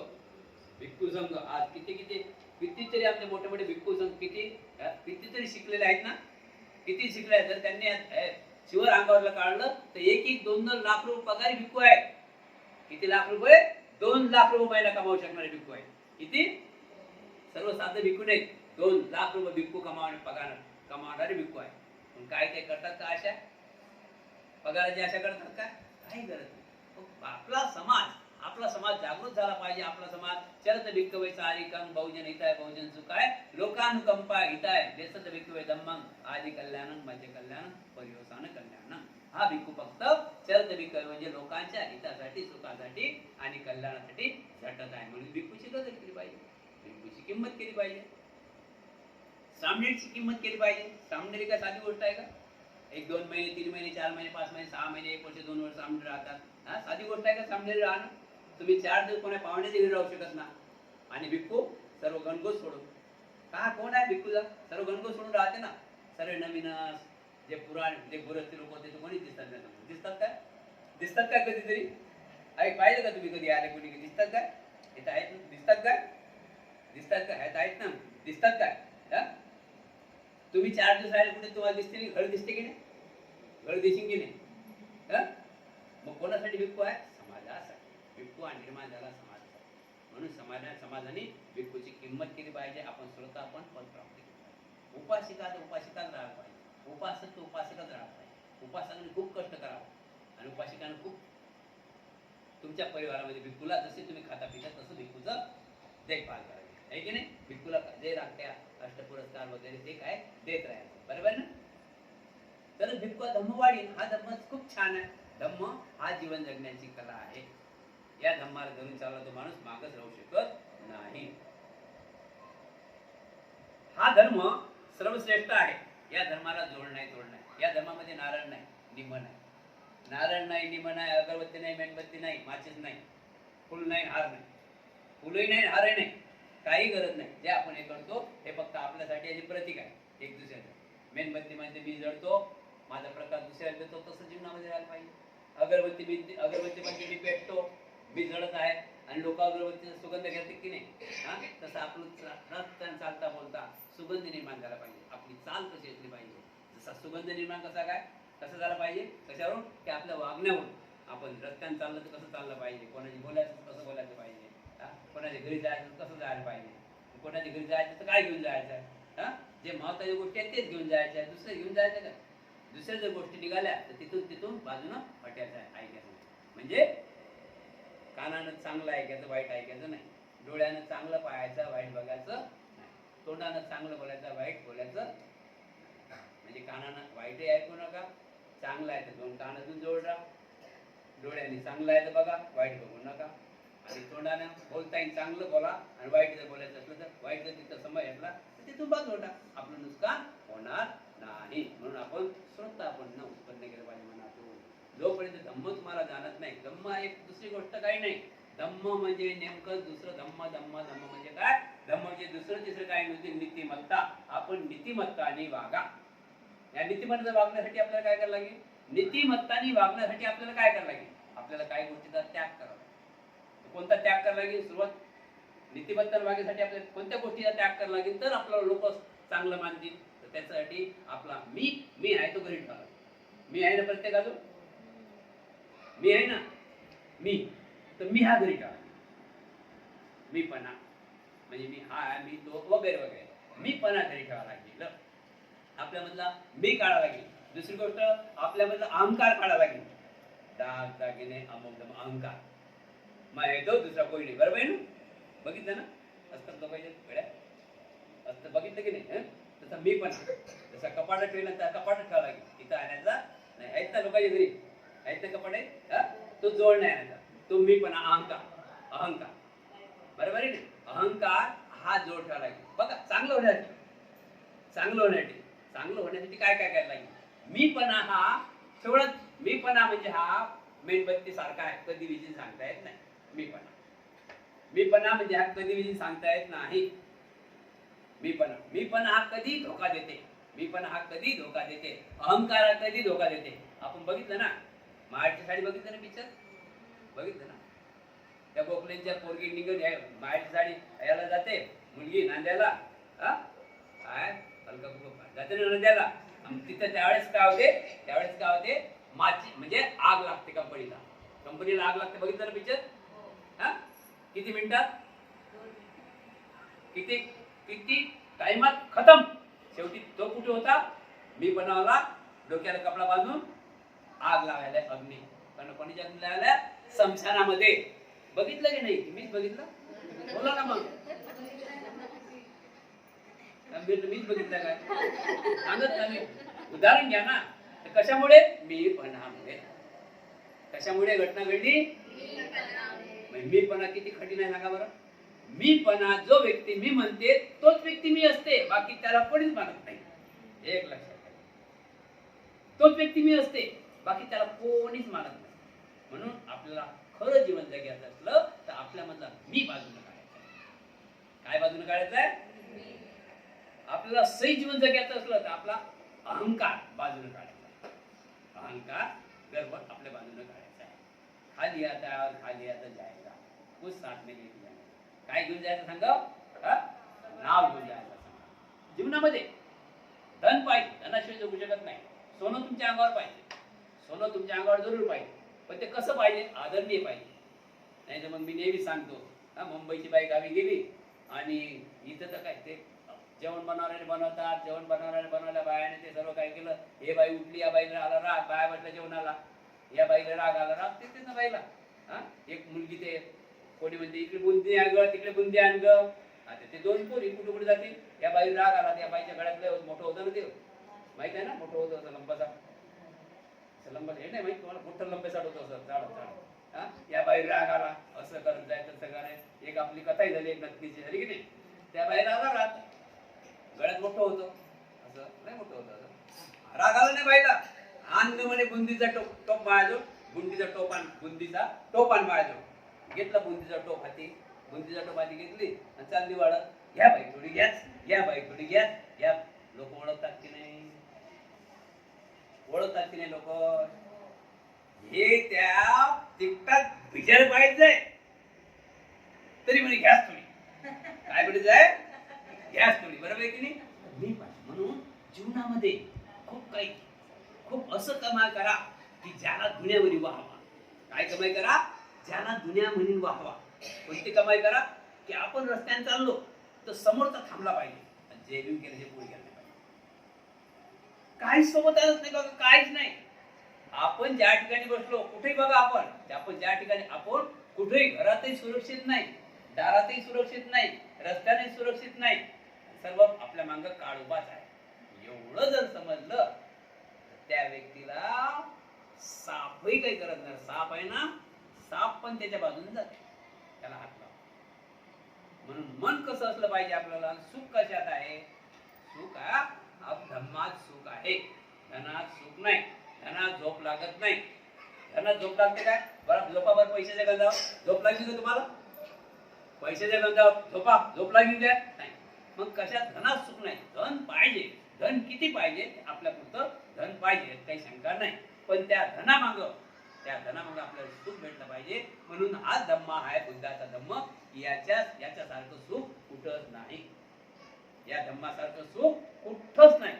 A: भिक्खू संघ आज कितीतरी आमचे मोठे मोठे भिक्खू संघ कितीतरी शिकलेले आहेत ना. किती शिकले जर त्यांनी शिवर अंगावरला काढलं तर 1-2 लाख रुपये पगारी भिक्खू आहे. किती लाख रुपये? 2 लाख रुपये महिना कमावू शकणारे भिक्खू आहे. किती? सर्वसाधारण भिक्खू नाही, 2 लाख रुपये भिक्खू कमावणारे भिक्खू आहे. पण काय ते करतात का अशा पगाराची आशा करतात का? काही करत नाही. आपला समाज जागृत झाला पाहिजे. आपला समाज चरत भिक्खवे चारिकं बहुजन हिताय बहुजन सुखाय लोकानुकंपा हिताय देसत भिक्खवे धम्मं आदि कल्याणं मध्य कल्याणं पर्यवसान कल्याणं. हा भिक्खू फक्त चरत भिक्खवे म्हणजे लोकांच्या हितासाठी सुखासाठी आणि कल्याणासाठी झटत आहे. म्हणून भिक्खूची कदर केली पाहिजे, भिक्खूची किंमत केली पाहिजे, सामनेची किंमत केली पाहिजे. सामनेली काय साधी गोष्ट आहे का? 1-2 महिने 3 महिने 4 महिने 5 महिने 6 महिने 1 वर्ष 2 वर्ष सामने राहतात. साधी गोष्ट आहे का सामने राहणं? तुम्ही 4 दिवस कोणा पाहुण्याच्या घरी राहू शकत ना. आणि भिक्खू सर्व गणगोत सोडून का कोण आहे भिक्खूला? सर्व गणगोत सोडून राहते ना. सर्व नवीन जे जे गुरस्ती लोक होते ते कोणी दिसतात नाही. दिसतात काय? दिसतात काय कधीतरी? पाहिलं का तुम्ही कधी आले कोणी? दिसतात काय? इथं आहेत ना. दिसतात काय? दिसतात काय? आहेत ना. दिसतात काय? तुम्ही 4 दिवस राहिले कुठे तुम्हाला दिसते नाही? घर दिसते की नाही? घर दिसेल की नाही? मग कोणासाठी भिक्खू आहे? समाजासाठी. भिक्खू हा निर्माण झाला समाजासाठी. म्हणून समाजाने भिक्खूची किंमत केली पाहिजे. आपण श्रोतापन पद प्राप्त केली पाहिजे. उपासिकाच राहायला पाहिजे. उपासक उपासकच राहायला पाहिजे. उपासकाने खूप कष्ट करावं आणि उपासिकाने खूप तुमच्या परिवारामध्ये भिक्खूला जसे तुम्ही खाता पिता तसं भिक्खूचं देखभाल करावी. आहे की नाही? वगैरे ते काय देत राहायचं, बरोबर ना. तर भिक्खू धम्म वाढीन. हा धम्म खूप छान आहे. धम्म हा जीवन जगण्याची कला आहे. या धम्माला धरून चालला तो माणूस मागच राहू शकत नाही. हा धर्म सर्वश्रेष्ठ आहे. या धर्माला जोड नाही तोड नाही. या धर्मामध्ये नारायण नाही, निम नाही. नारायण नाही, निम नाही, अगरबत्ती नाही, मेणबत्ती नाही, माचीस नाही, फुल नाही, हार नाही. फुलही नाही, हारही नाही, काही गरज नाही. जे आपण हे करतो हे फक्त आपल्यासाठी याचे प्रतीक आहे एक दुसऱ्याचं. मेणबत्ती म्हणजे मी जळतो, माझा प्रकाश दुसऱ्याला देतो, तसं जीवनामध्ये राहायला पाहिजे. अगरबत्ती म्हणजे मी पेटतो, मी जळत आहे आणि लोक अगरबत्तीचा सुगंध घेतात की नाही. तसं आपलं रस्त्याने चालता बोलता सुगंध निर्माण झाला पाहिजे. आपली चाल कशी असली पाहिजे. जसा सुगंध निर्माण कसा झाला पाहिजे, कशावरून की आपल्या वागण्यावरून. आपण रस्त्याने चाललं तर कसं चाललं पाहिजे, कोणाची बोलायचं कसं बोलायचं पाहिजे, कोणाच्या घरी जायचं कसं जायला पाहिजे, कोणाच्या घरी जायचं तर काय घेऊन जायचं. जे महत्वाच्या गोष्टी आहेत तेच घेऊन जायच्या आहे, दुसरं घेऊन जायचं का. दुसऱ्या जर गोष्टी निघाल्या तर तिथून बाजूनं हटायचं आहे, ऐकायचं. म्हणजे कानानं चांगलं ऐकायचं, वाईट ऐकायचं नाही. डोळ्यानं चांगलं पाहायचं, वाईट बघायचं नाही. तोंडानं चांगलं बोलायचं, वाईट बोलायचं. म्हणजे कानानं वाईटही ऐकू नका, चांगलं आहे तर दोन कानातून जोड राहा. डोळ्याने चांगलं आहे तर बघा, वाईट बघू नका. आणि तोंडानं बोलता येईल चांगलं बोला, आणि वाईट जर बोलायचं असलं तर वाईट जर तिथं समय येतला तर तिथून बाजू टाका. आपलं नुकसान होणार नाही. म्हणून आपण श्रोतापन्न उत्पन्न केलं पाहिजे मनातून. जोपर्यंत धम्म तुम्हाला जाणत नाही, धम्म एक दुसरी गोष्ट काही नाही. धम्म म्हणजे नेमकं दुसरं धम्म. धम्म म्हणजे काय. धम्म म्हणजे दुसरं तिसरं काही नव्हते, नीतिमत्ता. आपण नीतिमत्ताने वागा. या नीतिमत्ता वागण्यासाठी आपल्याला काय करायला लागेल. नीतिमत्ताने वागण्यासाठी आपल्याला काय करायला लागेल. आपल्याला काही गोष्टीचा त्याग करावा लागेल. कोणता त्याग करायला लागेल. सुरुवात नीतिमत्ता वागण्यासाठी आपल्याला कोणत्या गोष्टीचा त्याग करायला लागेल तर आपल्याला लोक चांगलं मानतील. तर त्याच्यासाठी आपला मी आहे तो घरी ठेवा. मी आहे ना प्रत्येकाचं. मी आहे ना, मी तर मी हा घरी ठेवा. मीपणा म्हणजे मी हा, मी तो वगैरे वगैरे. मीपणा घरी ठेवा लागेल. आपल्यामधला मी काढा लागेल. दुसरी गोष्ट आपल्यामधला अहंकार काढा लागेल. दाग दागिने अमुक अहंकार. मग येतो दुसरा कोणी नाही, बरोबर आहे ना. बघितलं ना असतात लोकांच्या वेळ्या असतं, बघितलं की नाही. तसा मी पण जसा कपाटात ठेवला त्या कपाटात ठेवा लागेल. इथं आणायचा नाही. आहेत ना लोकांच्या घरी, आहेत ना कपाट आहे, तो जोड नाही आणायचा. तो मी पण अहंकार बरोबर आहे ना. अहंकार हा जोड ठेवा लागेल. बघा चांगलं होण्यासाठी काय काय करायला लागेल. मीपणा हा तेवढंच. मीपणा म्हणजे हा मेणबत्ती सारखा आहे, कधी विजय सांगता येत नाही. मीपणा म्हणजे हा कधी विजय सांगता येत नाही. मीपणा हा कधी धोका देते. अहंकार हा कधी धोका देते. आपण बघितलं ना, माळची साडी बघितलं ना, पिक्चर बघितलं ना. त्या गोखलेंच्या पोरगी निघून माळची साडी याला जाते, मुलगी नांद्याला जाते ना नद्याला. तिथं त्यावेळेस काय होते, माची म्हणजे आग लागते कंपनीला आग लागते. बघितलं ना पिक्चर. किती मिनिटात, किती टाइमात खतम. शेवटी तो कुठे होता. मी बनवला डोक्याला कपडा बांधून आग लावायला अग्नी. पण कोणी जन्म लावल्या समशानामध्ये. बघितलं की नाही. मीच बघितलं. बोला ना मग. मीच बघितलं काय सांगत नाही. उदाहरण घ्या ना. कशामुळे. मीपणामुळे. कशामुळे घटना घडली. मीपणा किती कठीण आहे सांगा बरं. मीपणा जो व्यक्ती मी म्हणते तोच व्यक्ती मी असते, बाकी त्याला कोणीच मानत नाही. एक लक्षात घ्या. तोच व्यक्ती मी असते, बाकी त्याला कोणीच मानत नाही. म्हणून आपल्याला खरं जीवन जगायचं असलं तर आपल्यामधला मी बाजूला काढायचा. काय बाजूला काढायचा आहे. आपल्याला सही जीवन जगायचं असलं तर आपला अहंकार बाजूला काढायचा. अहंकार गर्व आपल्या बाजूला काढायचा आहे. खाली आता जायचा कुछ साथ में लेके जायचं. काय घेऊन जायचं सांगा. नाव घेऊन जायचं. जीवनामध्ये धन पाहिजे, धनाशिवाय जगू शकत नाही. सोनं तुमच्या अंगावर पाहिजे, सोनं तुमच्या अंगावर जरूर पाहिजे. पण ते कसं पाहिजे. आदरणीय पाहिजे. नाही तर मग मी नेहमी सांगतो, मुंबईची बाई गावी गेली आणि इथं तर काय ते जेवण बनवणाऱ्या बायाने ते सर्व काय केलं. हे बाई उठली, या बाईला आला राग, बाया म्हटलं जेवणाला, या बाईला राग आला. राग ते ना बाईला. एक मुलगी ते कोणी म्हणते इकडे बुंदी आण ग, तिकडे बुंदी आण ग. आता ते दोन पोरी कुठे जातील. त्या बाई राग आला, त्या बाईच्या गळ्यातलं मोठं होतं ना ते, माहित आहे ना, मोठं होतं लंबाचा लंबा हे नाही माहित तुम्हाला, मोठं लंबेसाठ होतं असं झाड झाड. हा, या बाई राग आला, असं करत जायचं तसं करायचं. एक आपली कथाही झाली, एक नक्कीची झाली की नाही. त्या बाई राग आला, गळ्यात मोठं होतं असं, नाही मोठं होतं असं, राग आला नाही बाईला. आण म्हणे बुंदीचा टोप माझ्याजवळ, बुंदीचा टोप आण माझ्याजवळ. घेतला बुंदीचा टोप हाती, बुंदीचा टोप हाती घेतली आणि चालली वाढत. घ्या बाई थोडी घ्याच, घ्या बाई थोडी घ्याच, घ्या. लोक ओळखतात की नाही, ओळखतात की नाही लोक. हे त्या तिकटात भिजल पाहिजे तरी म्हणे घ्यास थोडी, काय म्हणायचं आहे, घ्यास थोडी, बरोबर आहे की नाही. म्हणून जीवनामध्ये खूप असं कमाल करा की ज्याला दुनिया म्हणी व्हावा. काय कमाई करा, ज्याला दुनिया म्हणून व्हावा. कोणती कमाई करा की आपण रस्त्याने चाललो तर समोरचा थांबला पाहिजे, जे घेऊन केलं हे पुढे गेलं पाहिजे. काहीच सोबत आलंच नाही बघा, काहीच नाही. आपण ज्या ठिकाणी बसलो कुठेही बघा, आपण ज्या ठिकाणी आपण कुठेही, घरातही सुरक्षित नाही, दारातही सुरक्षित नाही, रस्त्याने सुरक्षित नाही, सर्व आपल्या मागं काळ उभाच आहे. एवढं जर समजलं त्या व्यक्तीला सापही काही करत नाही. साप आहे ना, साप पण त्याच्या बाजूने जाते, त्याला हात लाव. म्हणून मन कसं असलं पाहिजे आपल्याला, सुख कशात आहे, सुख हा धम्मात सुख आहे, धनात सुख नाही. धनात झोप लागत नाही. धनात झोप लागते काय, बरं झोपावर पैशाच्या गंजावर झोप लागली का तुम्हाला, पैशाच्या गंजावर झोप लागली द्या नाही. मग कशात, धनात सुख नाही. धन पाहिजे, धन किती पाहिजे, आपल्या पुरतं धन पाहिजे, काही शंका नाही. पण त्या धनामाग आपल्याला सुख भेटलं पाहिजे. म्हणून हा धम्म आहे बुद्धाचा धम्म. याच्यासारखं सुख कुठंच नाही, या धम्मासारखं सुख कुठंच नाही.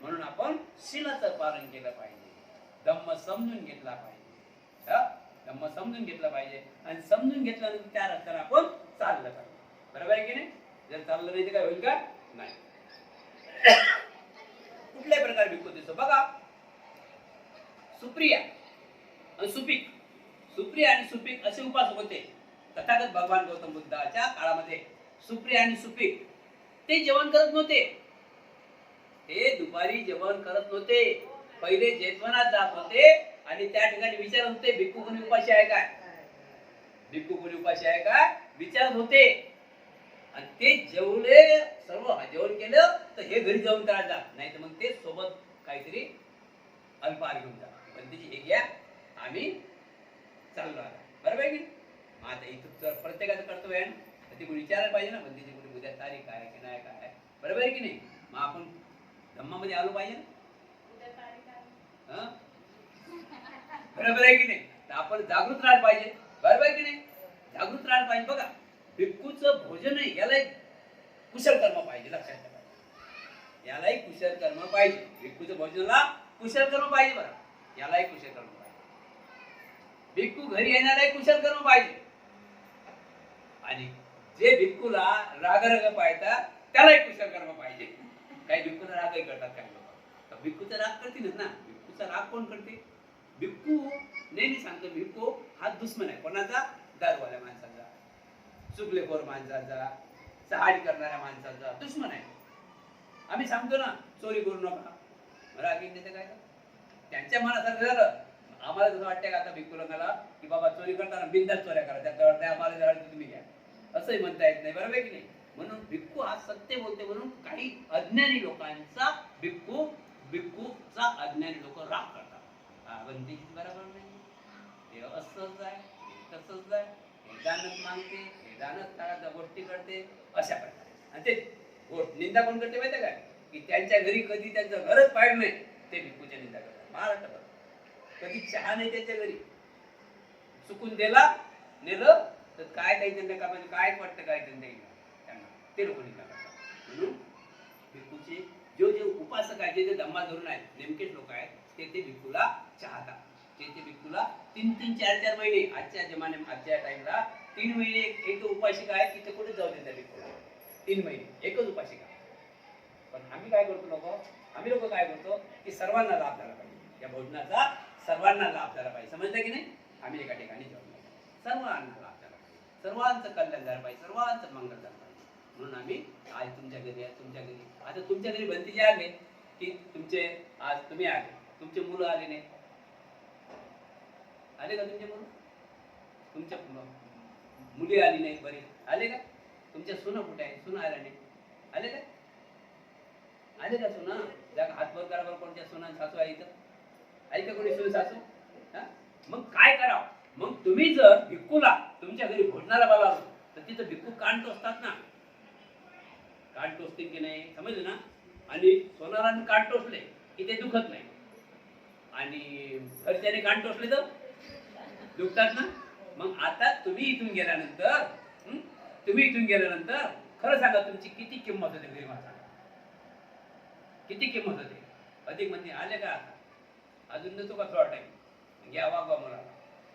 A: म्हणून आपण शीलाचं पालन केलं पाहिजे, धम्म समजून घेतला पाहिजे, धम्म समजून घेतला पाहिजे. आणि समजून घेतल्यानंतर त्या रस्त्याने आपण चाललं पाहिजे, बरोबर आहे की नाही. जर चाललं नाही तर काय होईल का, नाही. कुठल्याही प्रकारे भिक्खू दिसतो बघा, सुप्रिया आणि सुपीक असे उपासक होते. तथागत भगवान गौतम बुद्धाच्या काळामध्ये सुप्रिया आणि सुपीक ते जेवण करत नव्हते. ते दुपारी जेवण करत नव्हते. पहिले जेवणात जात होते आणि त्या ठिकाणी विचारत होते, भिक्खू कोणी उपाशी आहे काय, भिक्खू कोणी उपाशी आहे काय विचारत होते. आणि ते जेवले, सर्व जेवण केलं तर हे घरी जाऊन करायला, नाही तर मग ते सोबत काहीतरी अल्पहार घेऊन जा, पण त्याची हे घ्या, आम्ही चाललो आता, बरोबर आहे की. मग आता इथं प्रत्येकाचं कर्तव्य आहे ना, तर ते कोणी विचारायला पाहिजे ना, म्हणजे कुठे उद्या तारीख आहे की नाही काय, बरोबर आहे की नाही. मग आपण धम्मामध्ये आलो पाहिजे ना, बरोबर आहे की नाही. तर आपण जागृत राहायला पाहिजे, बरोबर आहे की नाही, जागृत राहायला पाहिजे. बघा, भिक्खूचं भोजन आहे, याला एक कुशल कर्म पाहिजे, लक्षात ठेवा, यालाही कुशल कर्म पाहिजे. भिक्खूचं भोजनाला कुशल कर्म पाहिजे, बरं, यालाही कुशल कर्म पाहिजे. भिक्खू घरी येणाराही कुशल कर्म पाहिजे. आणि जे भिक्खूला राग पाहतात त्यालाही कुशल कर्म पाहिजे. काही भिक्खूला रागही करतात काही लोक, तर भिक्खूचा राग करतीलच ना. भिक्खूचा राग कोण करते, भिक्खू नेहमी सांगतो, भिक्खू हा दुश्मन आहे कोणाचा, दारूवाल्या माणसाचा, चुगलेखोर माणसाचा, चहाडी करणाऱ्या माणसाचा दुश्मन आहे. आम्ही सांगतो ना, चोरी करू नका, राग येते काय, त्यांच्या मनासारखं झालं. आम्हाला जसं वाटतं का आता भिक्खू लोकांना की बाबा चोरी करताना बिंदास चोऱ्या करा, त्या आम्हाला जरा तुम्ही घ्या, असंही म्हणता येत नाही, बरोबर आहे की नाही. म्हणून भिक्खू आज सत्य बोलते, म्हणून काही अज्ञानी लोकांचा भिक्खूचा अज्ञानी लोक राग करतात. बंदी बरोबर नाही, हे असंच आहे, तसंच आहे, हे दानच मागते, हे दानच गोष्टी करते, अशा प्रकारे. आणि ते निंदा कोण करते माहिती काय, की त्यांच्या घरी कधी त्यांचं घरच पाहिलं नाही ते भिक्खूच्या निंदा करतात. महाराष्ट्रात कधी चहा नाही त्यांच्या घरी, चुकून दिला नेलं तर काय काही त्यांना का, म्हणजे काय वाटतं काय त्यांना ते लोक निंदा करतात. म्हणून भिक्खूचे जे उपासक आहेत, जे धम्मा धरून आहेत, नेमकेच लोक आहेत, ते भिक्खूला चाहतात. ते भिक्खूला 3-4 महिने, आजच्या टाइमला 3 महिने एक उपासिका आहे, तिथे कुठे जाऊ देतात भिक्खूला. 3 महिने एकच उपासिका. पण आम्ही काय करतो, आम्ही लोक काय करतो की सर्वांना लाभ झाला पाहिजे, या भोजनाचा सर्वांना लाभ झाला पाहिजे, समजलं की नाही. आम्ही एका ठिकाणी जेवण सर्वांना लाभ झाला पाहिजे, सर्वांचं कल्याण झालं पाहिजे, सर्वांचं मंगल झालं पाहिजे. म्हणून आम्ही आज तुमच्या घरी आहे, तुमच्या घरी. आता तुमच्या घरी भंतीचे आले की तुमचे आज तुम्ही आले, तुमचे मुलं आले नाही, आले का तुमचे मुलं? तुमच्या मुली आली नाही, बरे आले का? तुमच्या सुना कुठे आहे? सुना आल्या नाही, आले का? आले का सुना? जग हात वर करा बरं, कोणत्या सुना सासू आहे इथं? आहे का कोणी सुन सासू? मग काय करावं? मग तुम्ही जर भिक्खूला तुमच्या घरी भोजनाला बोलावलं तर तिथं भिक्खू कान टोचतात ना, कान टोचतील की नाही, समजलं ना? आणि सोनाराने कान टोचले की ते दुखत नाही, आणि घरच्याने कान टोचले तर दुखतात ना. मग आता तुम्ही इथून गेल्यानंतर खरं सांगा तुमची किती किंमत होते घरी, मला किती किंमत होते? अधिक म्हणजे आले का? अजून देतो का थोडा टाइम? घ्या वागवा मला.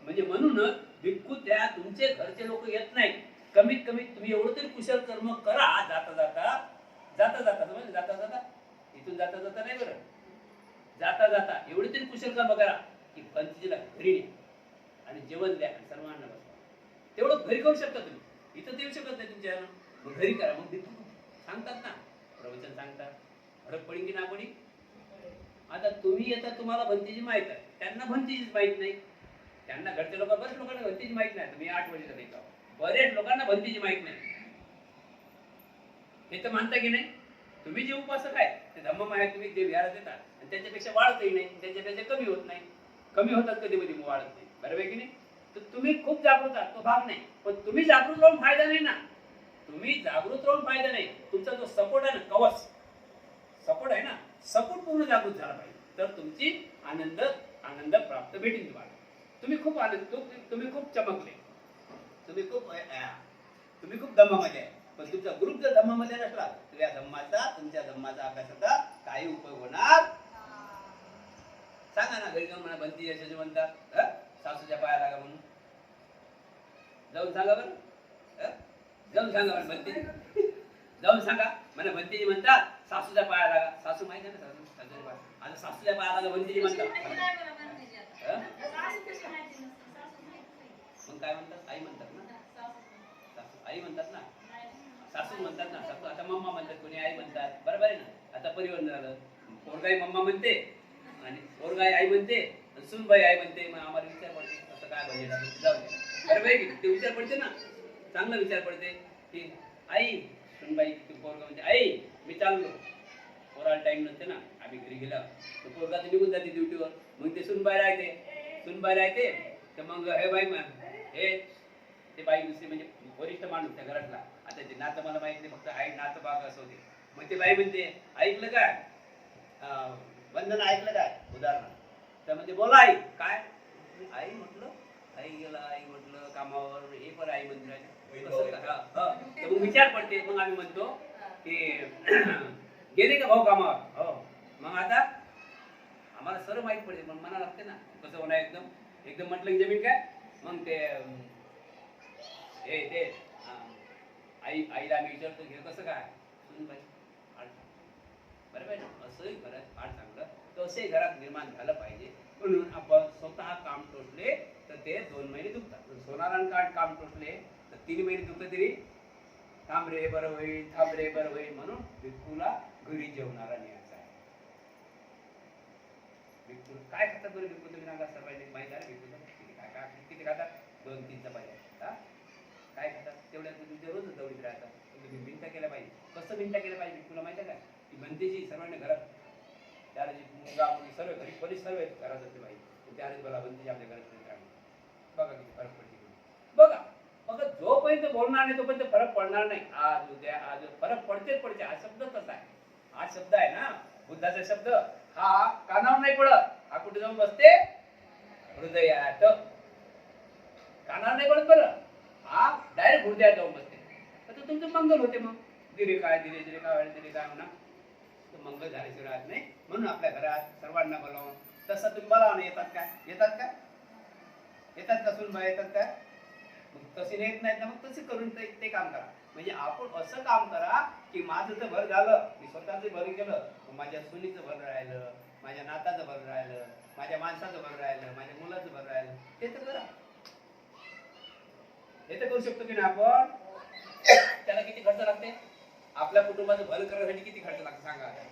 A: म्हणजे म्हणूनच भिक्खू त्या तुमचे घरचे लोक येत नाही. कमीत कमी तुम्ही एवढं तरी कुशल कर्म करा, जाता जाता इथून जाता नाही बरं, जाता एवढे तरी कुशल कर्म करा की पंचजीला घरी न्या आणि जेवण द्या आणि सर्वांना बसवा. तेवढं घरी करू शकता तुम्ही, इथं देऊ शकत नाही तुमच्या. मग घरी करा. मग भिक्खू सांगतात ना, प्रवचन सांगतात, फरक पडेल की ना पडी. आता तुम्ही येता, तुम्हाला भंतीची माहित आहे, त्यांना भंतीचीच माहित नाही. त्यांना घरच्या बरेच लोकांना भंतीची माहित नाही. तुम्ही 8 वर्षाचा नाही का, बरेच लोकांना भंतीची माहित नाही. हे तर मानता की नाही? तुम्ही जे उपासक आहे ते धम्म आहे, तुम्ही जे विहारात येतात आणि त्याच्यापेक्षा वाढतही नाही, त्याच्यापेक्षा कमी होत नाही. कमी होतात कधी कधी, वाढत नाही, बरोबर की नाही? तर तुम्ही खूप जागृत आहात, तो भाग नाही. पण तुम्ही जागृत राहून फायदा नाही ना. तुम्ही जागृत राहून फायदा नाही. तुमचा जो सपोर्ट आहे ना, कवच सपोर्ट आहे ना, सपोर्ट पूर्ण जागृत झाला पाहिजे, तर तुमची आनंद प्राप्त भेटेल तुम्हाला. तुम्ही खूप आनंद, तुम्ही खूप चमकले, तुम्ही खूप धम्मामध्ये आहे. पण तुमचा ग्रुप जर धम्मामध्ये नसला तर तुमच्या धम्माचा अभ्यासाचा काही उपयोग होणार. सांगा ना घरी जाऊन म्हणा भंती यशाची म्हणतात, सासूच्या पाया लागा म्हणून जाऊन सांगा बरं, जाऊन सांगा बरं भंती, जाऊन सांगा म्हणा भंतीजी म्हणतात सासूच्या पाया लागा. सासू माहिती आहे ना, सासूच्या पाया. आता सासूच्या पाया लागा भंतीजी म्हणतात. मग काय म्हणतात? आई म्हणतात ना, आई म्हणतात ना, सासू म्हणतात ना. सासू आता मम्मा म्हणतात, कोणी आई म्हणतात, बरोबर आहे ना? आता परिवर्तन झालं, पोरगाई मम्मा म्हणते आणि पोरगाई आई म्हणते, सुनबाई आई म्हणते. मग आम्हाला विचार पडते असं काय पाहिजे, जाऊ दे, बरोबर आहे की? ते विचार पडते ना, चांगला विचार पडते की आई सुनबाई पोरगा म्हणते आई मी चाललो, पोराला टाइम नसते ना, आम्ही घरी गेला तर पोरगा तर निघून जाते ड्युटीवर. मग ते सुनबाई राहते तर मग हे बाई हे ते बाई दुसरी म्हणजे वरिष्ठ माणूस त्या घरातला. आता ते नातं मला माहित नाही, फक्त आई नातं बाग असं होते. मग ते बाई म्हणते ऐकलं काय वंदना, ऐकलं काय उदाहरण? तर म्हणजे बोला आई काय? आई म्हटलं, आई गेला, आई म्हटलं कामावर, हे पण आई म्हणते. मग विचार पडते. मग आम्ही म्हणतो की गेले का भाऊ कामावर? हो. मग आता आम्हाला सर्व माहित पडते, पण मना लागते ना कसं होणार. एकदम म्हटलं की जमीन काय, मग ते आईला आम्ही विचारतो हे कसं काय, सुनबाई बरोबर आहे ना. असंही घरात फार चांगलं, तसंही घरात निर्माण झालं पाहिजे. म्हणून आपण स्वतः काम टोचले तर ते 2 महिने दुखतात. सोनारांना काम टोचले तर 3 महिने दुखत तरी थांब रे बरं होईल, म्हणून भिक्खूला घरी जेवणारा न्यायचा आहे. भिक्खू काय खातात बरं? भिक्खू तुम्ही सांगा, सर्वांनी माहिती आहे भिक्खूला किती खातात? 2-3 चपात्या. काय खातात? तेवढ्या तुमच्या रोजच दौडीत राहतात. तुम्ही मिनटा केल्या पाहिजे. कसं मिनटा केल्या पाहिजे भिक्खूला माहिती आहे का? की म्हणतेची सर्वांनी घरात त्याला जी मुलगा मुली सर्व घरी पोलीस सर्व घरात असते पाहिजे. त्यावेळेस मला म्हणते आपल्या घरात बघा किती फरक पडते. बघा जोपर्यंत बोलणार नाही तोपर्यंत फरक पडणार नाही. आज उद्या फरक पडतेच पडते. हा शब्द कसा आहे? हा शब्द आहे ना बुद्धाचा शब्द, हा कानावर नाही पडत, हा कुठे जाऊन बसते? हृदयात. कानावर नाही पडत बरं, हा डायरेक्ट हृदयात जाऊन बसते. तर तुमचं मंगल होते. मग दिले काय म्हणा, मंगल झाल्याशिवाय राहत नाही. म्हणून आपल्या घरात सर्वांना बोलावून तसं तुम्ही बोलावं ना. येतात का सुनबाई? येतात काय? मग तसे येत नाहीत ना, मग तसे करून ते काम करा. म्हणजे आपण असं काम करा की माझं तर भर झालं, मी स्वतःच भर केलं, माझ्या सुनीचं भर राहिलं, माझ्या नाताचं भर राहिलं, माझ्या माणसाचं भर राहिलं, माझ्या मुलाचं भर राहिलं. ते तर करा. हे तर करू शकतो की नाही आपण? त्याला किती खर्च लागते? आपल्या कुटुंबाचं भलं करण्यासाठी किती खर्च लागतो सांगा आता.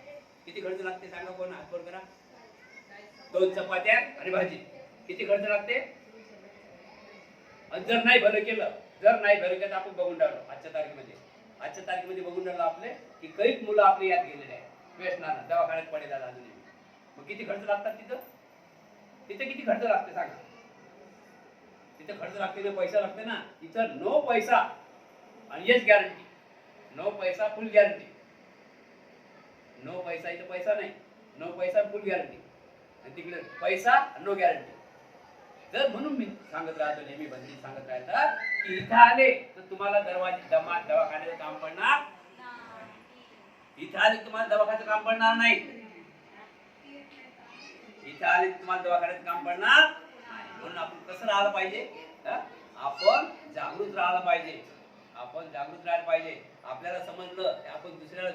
A: किती खर्च लागते सांगा, कोण हात वर करा. 2 चपात्या आणि भाजी किती खर्च लागते. आणि जर नाही भलं केलं, आपण बघून राहिलो आजच्या तारखेमध्ये बघून राहिलो आपले की कैक मुलं आपले यात गेलेले आहेत व्यसनानं, दवाखान्यात पडेल अजूनही. मग किती खर्च लागतात तिथं. किती खर्च लागते सांगा. तिथे खर्च लागते ना, पैसा लागते ना. इथं नो पैसा आणि येस गॅरंटी. नो पैसा फुल गॅरंटी. नो पैसा इथं पैसा नाही, नो पैसा फुल गॅरंटी. आणि तिकडे पैसा नो गॅरंटी. तर म्हणून मी सांगत राहतो, नेहमी बंदी सांगत राहतात की इथं आले तर तुम्हाला दवाखान्याचं काम पडणार. इथं आले तुम्हाला दवाखान्याचं काम पडणार नाही. इथं आले तुम्हाला दवाखान्याचं काम पडणार. म्हणून आपण कसं राहिलं पाहिजे. आपण जागृत राहिलं पाहिजे. आपल्याला समजलं ते आपण दुसऱ्याला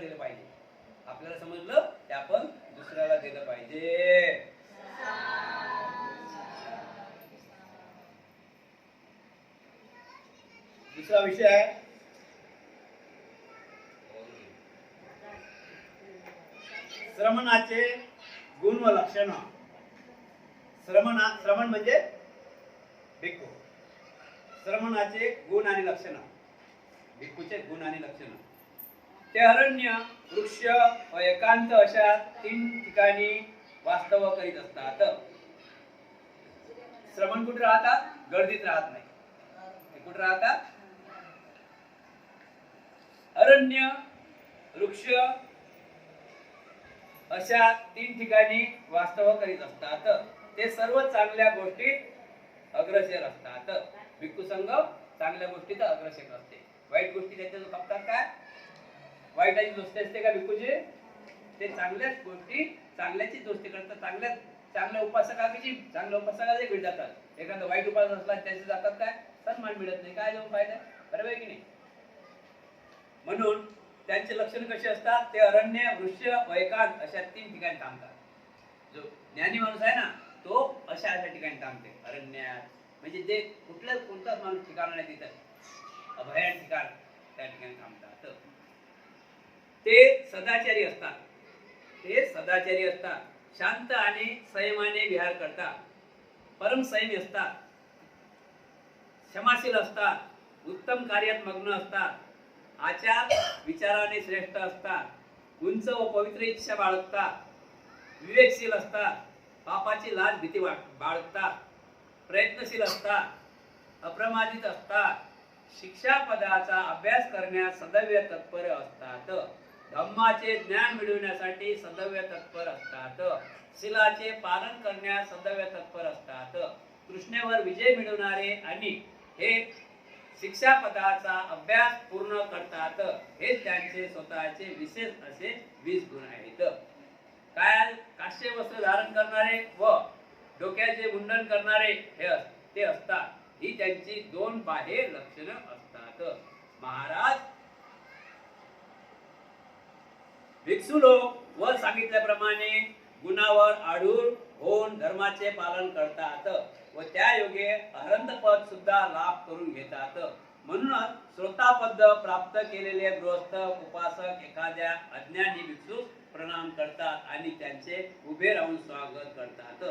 A: दिलं पाहिजे. दुसरा विषय आहे श्रमणाचे गुण व लक्षण. श्रमण म्हणजे भिक्खू. श्रमणाचे गुण आणि लक्षण. भिक्खूचे गुण आणि लक्षण. ते अरण्य, वृक्ष व एकांत अशा 3 ठिकाणी वास्तव करीत असतात. श्रमण कुठे राहतात. गर्दीत राहत नाही. कुठे राहतात. अरण्य, वृक्ष अशा 3 ठिकाणी वास्तव करीत असतात. ते सर्व चांगल्या गोष्टीत अग्रसर असतात. भिक्खू संघ चांगल्या गोष्टीत अग्रसर असते. वाईट गोष्टी त्याच्या खपतात काय. वाईटाची दोस्ती असते का भिक्खूची. ते चांगल्याच गोष्टी चांगल्याची दोस्ती करतात. चांगल्या उपासकाची चांगल्या उपासकाचे भेट जातात. एखादा वाईट उपासक असला त्याचे जातात काय सन्मान मिळत नाही. काय जाऊन फायदा. बरोबर आहे की नाही. म्हणून त्यांचे लक्षण कसे असतात. ते अरण्य, वृक्ष व एकांत अशा 3 ठिकाणी थांबतात. जो ज्ञानी माणूस आहे ना तो अशा ठिकाणी थांबते. अरण्यात म्हणजे जे कोणताच माणूस ठिकाण नाही तिथं अभयान ठिकाण त्या ठिकाणी थांबतात. ते सदाचारी असतात. शांत आणि संयमाने विहार करतात. परम संयमी असतात. क्षमाशील असतात. उत्तम कार्यात मग्न असतात. आचार विचाराने श्रेष्ठ असतात. उंच व पवित्र इच्छा बाळगतात. विवेकशील असतात. पापाची लाज भीती बाळगतात. प्रयत्नशील असतात. अप्रमादित असतात. शिक्षापदाचा अभ्यास करण्यास सदैव तत्पर असतात. धम्माचे ज्ञान मिळवण्यासाठी सदैव तत्पर असतात. शिलाचे पालन करण्यास सदैव तत्पर असतात. तृष्णेवर विजय मिळवणारे आणि हे शिक्षापदाचा अभ्यास पूर्ण करतात. हे त्यांचे स्वतःचे विशेष असे 20 गुण आहेत. काय काश्य वस्त्र धारण करणारे व डोक्याचे मुंडन करणारे ते असतात. ही त्यांची 2 बाह्य लक्षणे असतात. महाराज भिक्षू लोक वर सांगितल्याप्रमाणे गुणावर आढूळ होऊन धर्माचे पालन करतात व त्या योगे अरहंत पद सुद्धा लाभ करून घेतात. म्हणूनच श्रोतापद प्राप्त केलेले गृहस्थ उपासक एखाद्या अज्ञानी भिक्षू प्रणाम करतात आणि त्यांचे उभे राहून स्वागत करतात.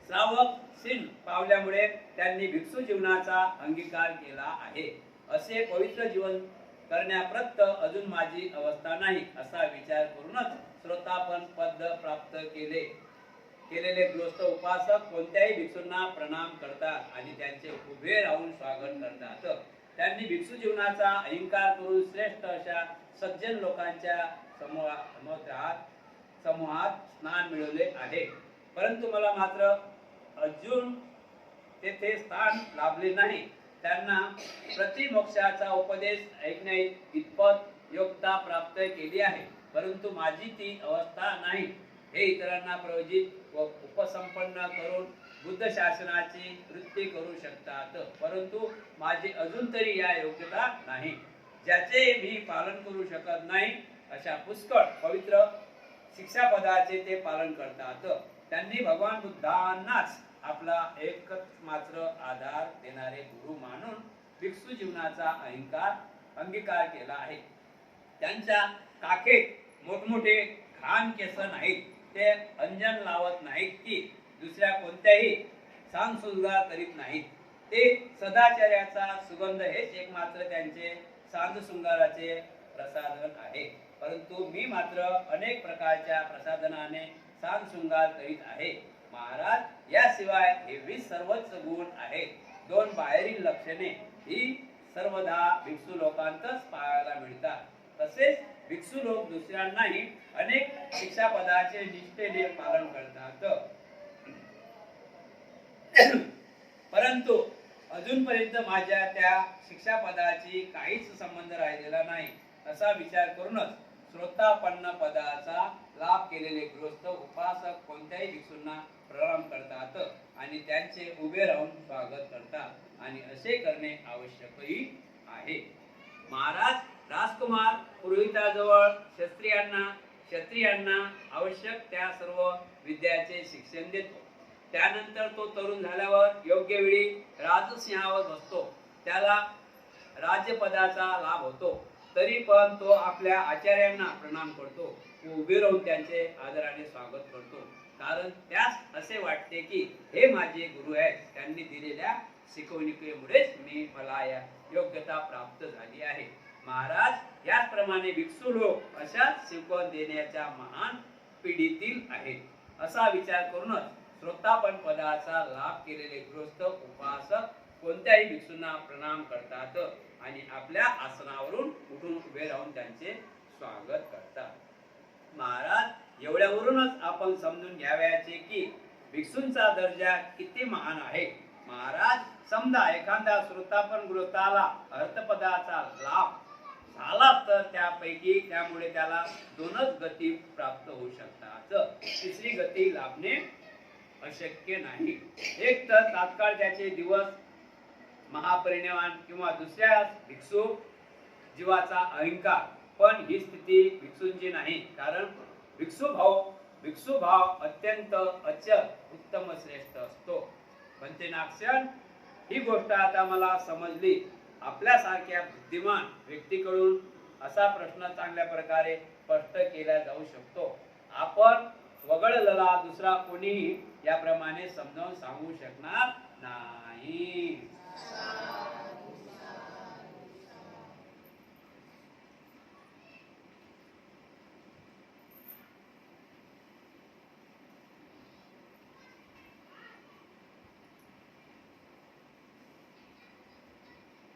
A: श्रावक सीन पावल्यामुळे त्यांनी भिक्षू जीवनाचा अंगीकार केला आहे. असे पवित्र जीवन करण्याप्रत अजून माझी अवस्था नाही असा विचार करूनच श्रोतापन पद प्राप्त केलेले गृहस्थ उपासक कोणत्याही भिक्षूंना प्रणाम करतात आणि त्यांचे उभे राहून स्वागत करतात. त्यांनी भिक्षू जीवनाचा अहंकार करून श्रेष्ठ अशा सज्जन लोकांच्या समूहात स्नान मिळवले आहे. परंतु मला मात्र अजून तेथे स्थान लाभले नाही. त्यांना प्रतिमोक्षाचा उपदेश ऐकण्या इतपत योग्यता प्राप्त केली आहे. परंतु माझी ती अवस्था नाही. हे इतरांना प्रयोजित व उपसंपन्न करून बुद्ध शासनाची वृत्ती करू शकतात. परंतु माझी अजून तरी या योग्यता नाही. ज्याचे मी पालन करू शकत नाही अशा पुष्कळ पवित्र शिक्षापदाचे ते पालन करतात. त्यांनी भगवान बुद्धांनाच आपला एकच मात्र आधार देणारे गुरु मानून भिक्षू जीवनाचा अंगीकार केला आहे. त्यांच्या काखेत मोठमोठे घाण केस नाहीत, ते अंजन लावत नाहीत की दुसऱ्या कोणत्याही सांगसुद्धा करीत नाहीत. ते सदाचार्याचा सुगंध हेच एकमात्र त्यांचे सांगशृंगाराचे प्रसाधन आहे. परंतु मी मात्र अनेक प्रकारच्या प्रसाधनाने सांगशृंगार करीत आहे. महाराज, याशिवाय हे 20 सर्वच गुण आहेत. 2 बाहेरील लक्षणे ही सर्वदा भिक्षू लोकांतच पाहायला मिळतात. तसेच भिक्षू लोक दुसऱ्यांनाही अनेक शिक्षापदाचे निष्ठेने पालन करतात. परंतु अजूनपर्यंत माझ्या त्या शिक्षापदाची काहीच संबंध राहिलेला नाही. असा विचार करूनच श्रोतापन्न पदाचा लाभ केलेले गृहस्थ उपासक कोणत्याही भिक्षूंना प्रणाम करतात आणि त्यांचे उभे राहून स्वागत करतात, आणि असे करणे आवश्यकही आहे. महाराज, राजकुमार पुरोहिताजवळ क्षत्रियांना आवश्यक त्या सर्व विद्याचे शिक्षण देतो. त्यानंतर तो तरुण झाल्यावर योग्य वेळी राजसिंहावर बसतो. त्याला राज्यपदाचा लाभ होतो. तरी पण तो आपल्या आचार्यांना प्रणाम करतो, उभे राहून त्यांचे आदराने स्वागत करतो. कारण त्यास असे वाटते की हे माझे गुरु आहेत. त्यांनी दिलेल्या शिकवणुकीमुळेच मला या योग्यता प्राप्त झाली आहे. महाराज, याचप्रमाणे भिक्षू लोक अशाच शिकवण देण्याच्या महान पिढीतील आहेत. असा विचार करूनच श्रोतापन पदाचा लाभ केलेले गृहस्थ उपासक कोणत्याही भिक्षूंना प्रणाम करतात आणि आपल्या आसनावरून उठून उभे राहून त्यांचे स्वागत करतात. महाराज, एवढ्यावरूनच आपण समजून घ्यावयाचे की भिक्षूंचा दर्जा किती महान आहे. महाराज, समजा एखाद्या श्रोतापन गृहस्थाला अर्थपदाचा लाभ झाला तर त्यामुळे त्याला 2च गती प्राप्त होऊ शकतात. तिसरी गती लाभणे अशक्य नाही. एक तर तात्काळ त्याचे दिवस महापरिनिर्वाण किंवा दुसऱ्या भिक्षू जीवाचा अहंकार. पण ही स्थिती भिक्षूंची नाही, कारण भिक्षू भाव अत्यंत अचल उत्तम श्रेष्ठ असतो. पंचनाक्षण ही गोष्ट आता मला समजली. आपल्यासारख्या बुद्धिमान व्यक्तीकडून असा प्रश्न चांगल्या प्रकारे स्पष्ट केला जाऊ शकतो. आपण वगळलेला दुसरा कोणीही याप्रमाणे समजावून सांगू शकणार नाही.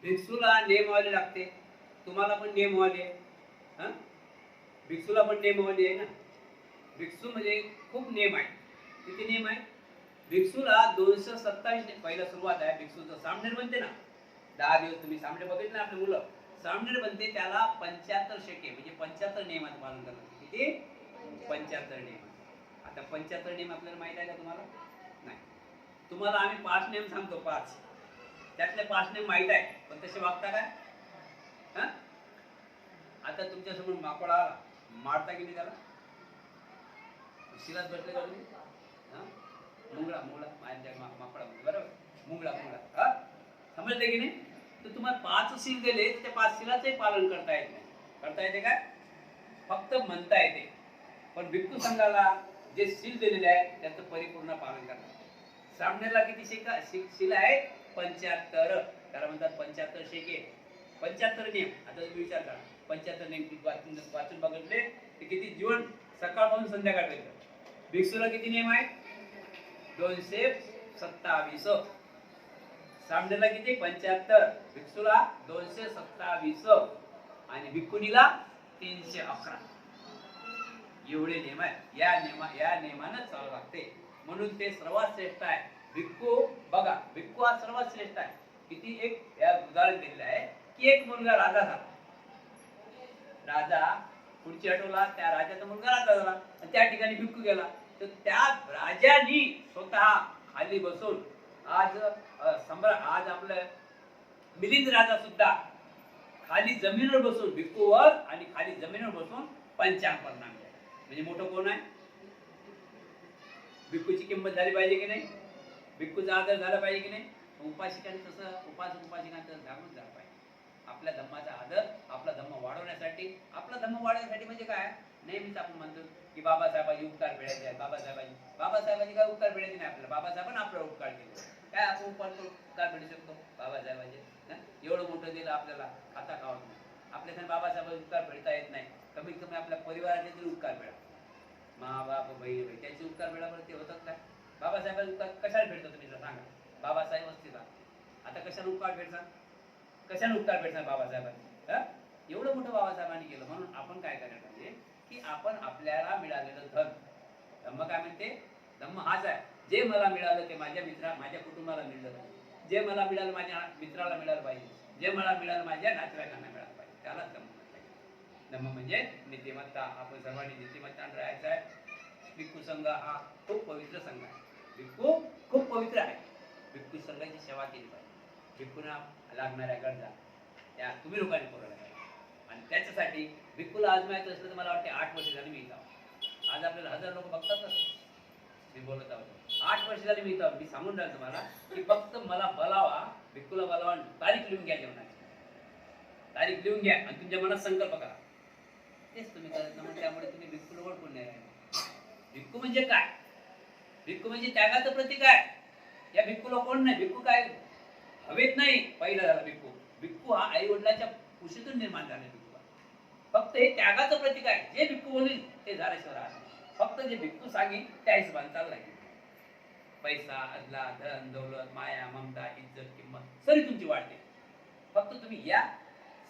A: भिक्षूला नियमावली लागते. तुम्हाला पण नियमावली आहे. भिक्षूला पण नियमावली आहे ना. भिक्षू म्हणजे खूप नियम आहे. किती नियम आहे? भिक्षूला 227 पहिला सुरुवात आहे. भिक्षूचं सामनेर बनते ना, 10 दिवस तुम्ही सामने बघितले ना, आपले मुलं सामनेर बनते, त्याला 75 शेके म्हणजे 75 नियमाचं पालन करतात. किती? 75 नियम. आता 75 नियम आपल्याला माहित आहे का तुम्हाला? नाही. तुम्हाला आम्ही 5 नियम सांगतो, 5. त्यातले 5 नियम माहित आहे, पण तसे वागता काय? आता तुमच्यासमोर माकडा मारता की नाही त्याला? शिलाच बसले का तुम्ही? मुंगळा माझ्या माकडा बरोबर, मुंगळा समजले की नाही? तर तुम्हाला 5 सील दिले, त्या 5 शिलाचंही पालन करता येत नाही. करता येते काय? फक्त म्हणता येते. पण भिक्षू संघाला जे सील दिलेले आहे त्याचं परिपूर्ण पालन करतात. सामनेला किती शिला आहे? 75. त्याला म्हणतात 75 शेके, 75 नियम. आता तुम्ही विचार करा, 75 नियम वाचून बघितले ते किती जीवन सकाळपासून संध्याकाळपर्यंत. भिक्षूला किती नियम आहे? 227. सामनेला किती? 75. भिक्षूला 227 आणि भिक्खुनीला 311. एवढे नियम आहेत. या नियमानं चालू लागते, म्हणून ते सर्वात श्रेष्ठ आहे. भिक्खू बघा, भिक्खू हा सर्वात श्रेष्ठ आहे. किती एक या उदाहरण दिलेलं आहे की एक मुलगा राजा झाला. राजा पुढची आठवला, त्या राजाचा मुलगा राजा झाला आणि त्या ठिकाणी भिक्खू गेला. तर त्या राजानी स्वतः खाली बसून आज आपलं मिलिंद राजा सुद्धा खाली जमिनीवर बसून भिक्खूवर आणि खाली जमिनीवर बसून पंचांग परिणाम केला. म्हणजे मोठं कोण आहे? भिक्खूची किंमत झाली पाहिजे की नाही? भिक्खूचा आदर झाला पाहिजे की नाही? उपासिकांनी तसं उपासिकांचं जागृत झालं पाहिजे. आपल्या धम्माचा आदर, आपला धम्म वाढवण्यासाठी आपला धर्म वाढवण्यासाठी म्हणजे काय, नेहमीच आपण म्हणतो की बाबासाहेबांचे उपकार फेडायचे आहेत, बाबासाहेबांचे काय उपकार फेडायचे नाही आपल्याला, बाबासाहेबांना आपल्याला उपकार केले, काय आपण उपकार फेडू शकतो बाबासाहेबांचे? एवढं मोठं दिलं आपल्याला, खाता खावत नाही आपल्याला, बाबासाहेबांचे उपकार फेडता येत नाही, कमीत कमी आपल्या परिवाराचे तरी उपकार फेडा, मा बाप बहीण भाई त्यांचे उपकार फेडावर ते होतात काय? बाबासाहेबांचे उपकार कशाला फेडतो तुम्ही सांगा? बाबासाहेब असतील आता कशाला उपकार फेडता, कशाला उपकार फेडता बाबासाहेबांनी? एवढं मोठं बाबासाहेबांनी केलं. म्हणून आपण काय करायला पाहिजे की आपण आपल्याला मिळालेलं धर्म काय म्हणते, धम्म हाच आहे, जे मला मिळालं ते माझ्या कुटुंबाला मिळलं पाहिजे, जे मला मिळालं माझ्या मित्राला मिळालं पाहिजे, जे मला मिळालं माझ्या नातेवाईकांना मिळालं पाहिजे, त्यालाच धम्म म्हणतात. धम्म म्हणजे नीतिमत्ता. आपण सर्वांनी नीतिमत्तान राहायचं आहे. भिक्खू संघ हा खूप पवित्र संघ आहे. भिक्खू खूप पवित्र आहे. भिक्खू संघाची सेवा केली पाहिजे. भिक्खूंना लागणाऱ्या गरजा त्या तुम्ही लोकांनी पुरवल्या पाहिजे. आणि त्याच्यासाठी भिक्खूला आजमायचं असलं तर मला वाटते 8 वर्ष झाली मी इथं. आज आपल्याला 1000 लोक बघतातच. मी बोलत आहोत 8 वर्ष झाली मी इथं. मी सांगून राहिलो तुम्हाला की फक्त मला बोलावा, भिक्खूला बोलावा, तारीख लिहून घ्या जेवणाची, तारीख लिहून घ्या आणि तुमच्या मनात संकल्प करा. तेच तुम्ही करत ना, त्यामुळे तुम्ही भिक्खूला ओळखून नाही राहिले. भिक्खू म्हणजे काय? भिक्खू म्हणजे त्यागाचं प्रतीक आहे. या भिक्खूला कोण नाही, भिक्खू काय हवेत नाही. पहिला झाला भिक्खू. भिक्खू हा आई वडिलांच्या कुशीतून निर्माण झाले. भिक्खू फक्त हे त्यागाचं प्रतीक आहे. जे भिक्खू बोलील ते झाल्याशिवाय राहत नाही. फक्त जे भिक्खू सांगेल त्या हिशोबाने चाललाय. पैसा, अदला, धन, दौलत, माया, ममता, इज्जत, किंमत सरी तुमची वाढते. फक्त तुम्ही या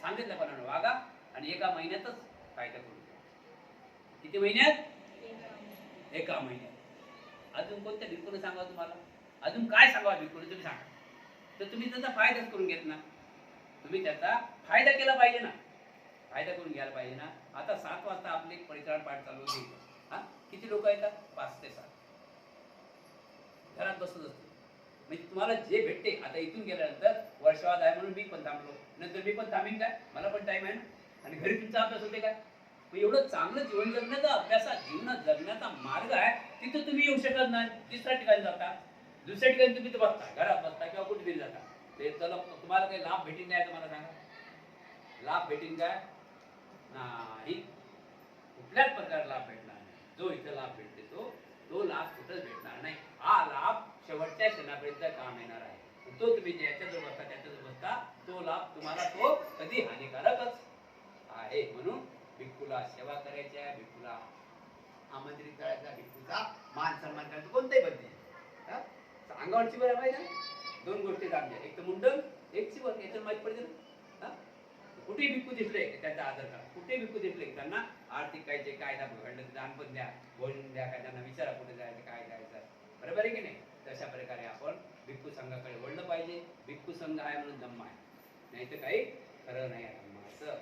A: सांगितल्याप्रमाणे वागा आणि एका महिन्यातच फायदा करू. किती महिन्यात? एका महिन्यात. अजून कोणत्या भिक्खूने सांगा तुम्हाला? अजून काय सांगा भिक्खूने तुम्ही सांगा. तर तुम्ही त्याचा फायदाच करून घेत ना. तुम्ही त्याचा फायदा केला पाहिजे ना, फायदा करून घ्यायला पाहिजे ना. आता 7 वाजता आपले परिसरात पाठ चालू होते. हा किती लोक येतात? 5 ते 7. घरात बसत असतो. म्हणजे तुम्हाला जे भेटते, आता इथून गेल्यानंतर वर्षावाद आहे म्हणून मी पण थांबलो, नंतर मी पण थांबीन काय, मला पण टाइम आहे ना. आणि घरी तुमचा अभ्यास होते काय? मग एवढं चांगलं जीवन जगण्याचा जीवनात जगण्याचा मार्ग आहे, तिथं तुम्ही येऊ शकत नाही. दुसऱ्या ठिकाणी जाता, दुसऱ्या ठिकाणी तुम्ही तर बसता, घरात बसता किंवा कुठे तरी जाता. ते चला तुम्हाला काही लाभ भेटीन काय? तुम्हाला सांगा, लाभ भेटीन काय? नाही, कुठल्याच प्रकारे लाभ भेटणार नाही. जो इथं लाभ भेटते तो लाभ कुठंच भेटणार नाही. हा लाभ शेवटच्या क्षणापर्यंत काम येणार आहे. तो तुम्ही ज्याच्याजवळ बसता त्याच्याजवळ बसता, तो लाभ तुम्हाला तो कधी हानिकारकच आहे. म्हणून भिक्खूला सेवा करायची आहे, भिक्खूला आमंत्रित करायचा, भिक्खूचा मान सन्मान करायचा. कोणताही बदली अंगावरची बरं पाहिजे. 2 गोष्टी सांगल्या, एक तर मुंडन, एक चिवर. याच्यावर माहिती पडते ना. कुठेही भिक्खू दिसले त्याचा आदर करा. कुठेही भिक्खू दिसले त्यांना आर्थिक कायचे कायदा घडलं तर दानपण द्या, भोजन द्या, काय त्यांना विचारा कुठे जायचं काय जायचं. बरोबर आहे की नाही? तशा प्रकारे आपण भिक्खू संघाकडे वळलं पाहिजे. भिक्खू संघ आहे म्हणून धम्म आहे, नाही तर काही खरं नाही आहे धम्माचं.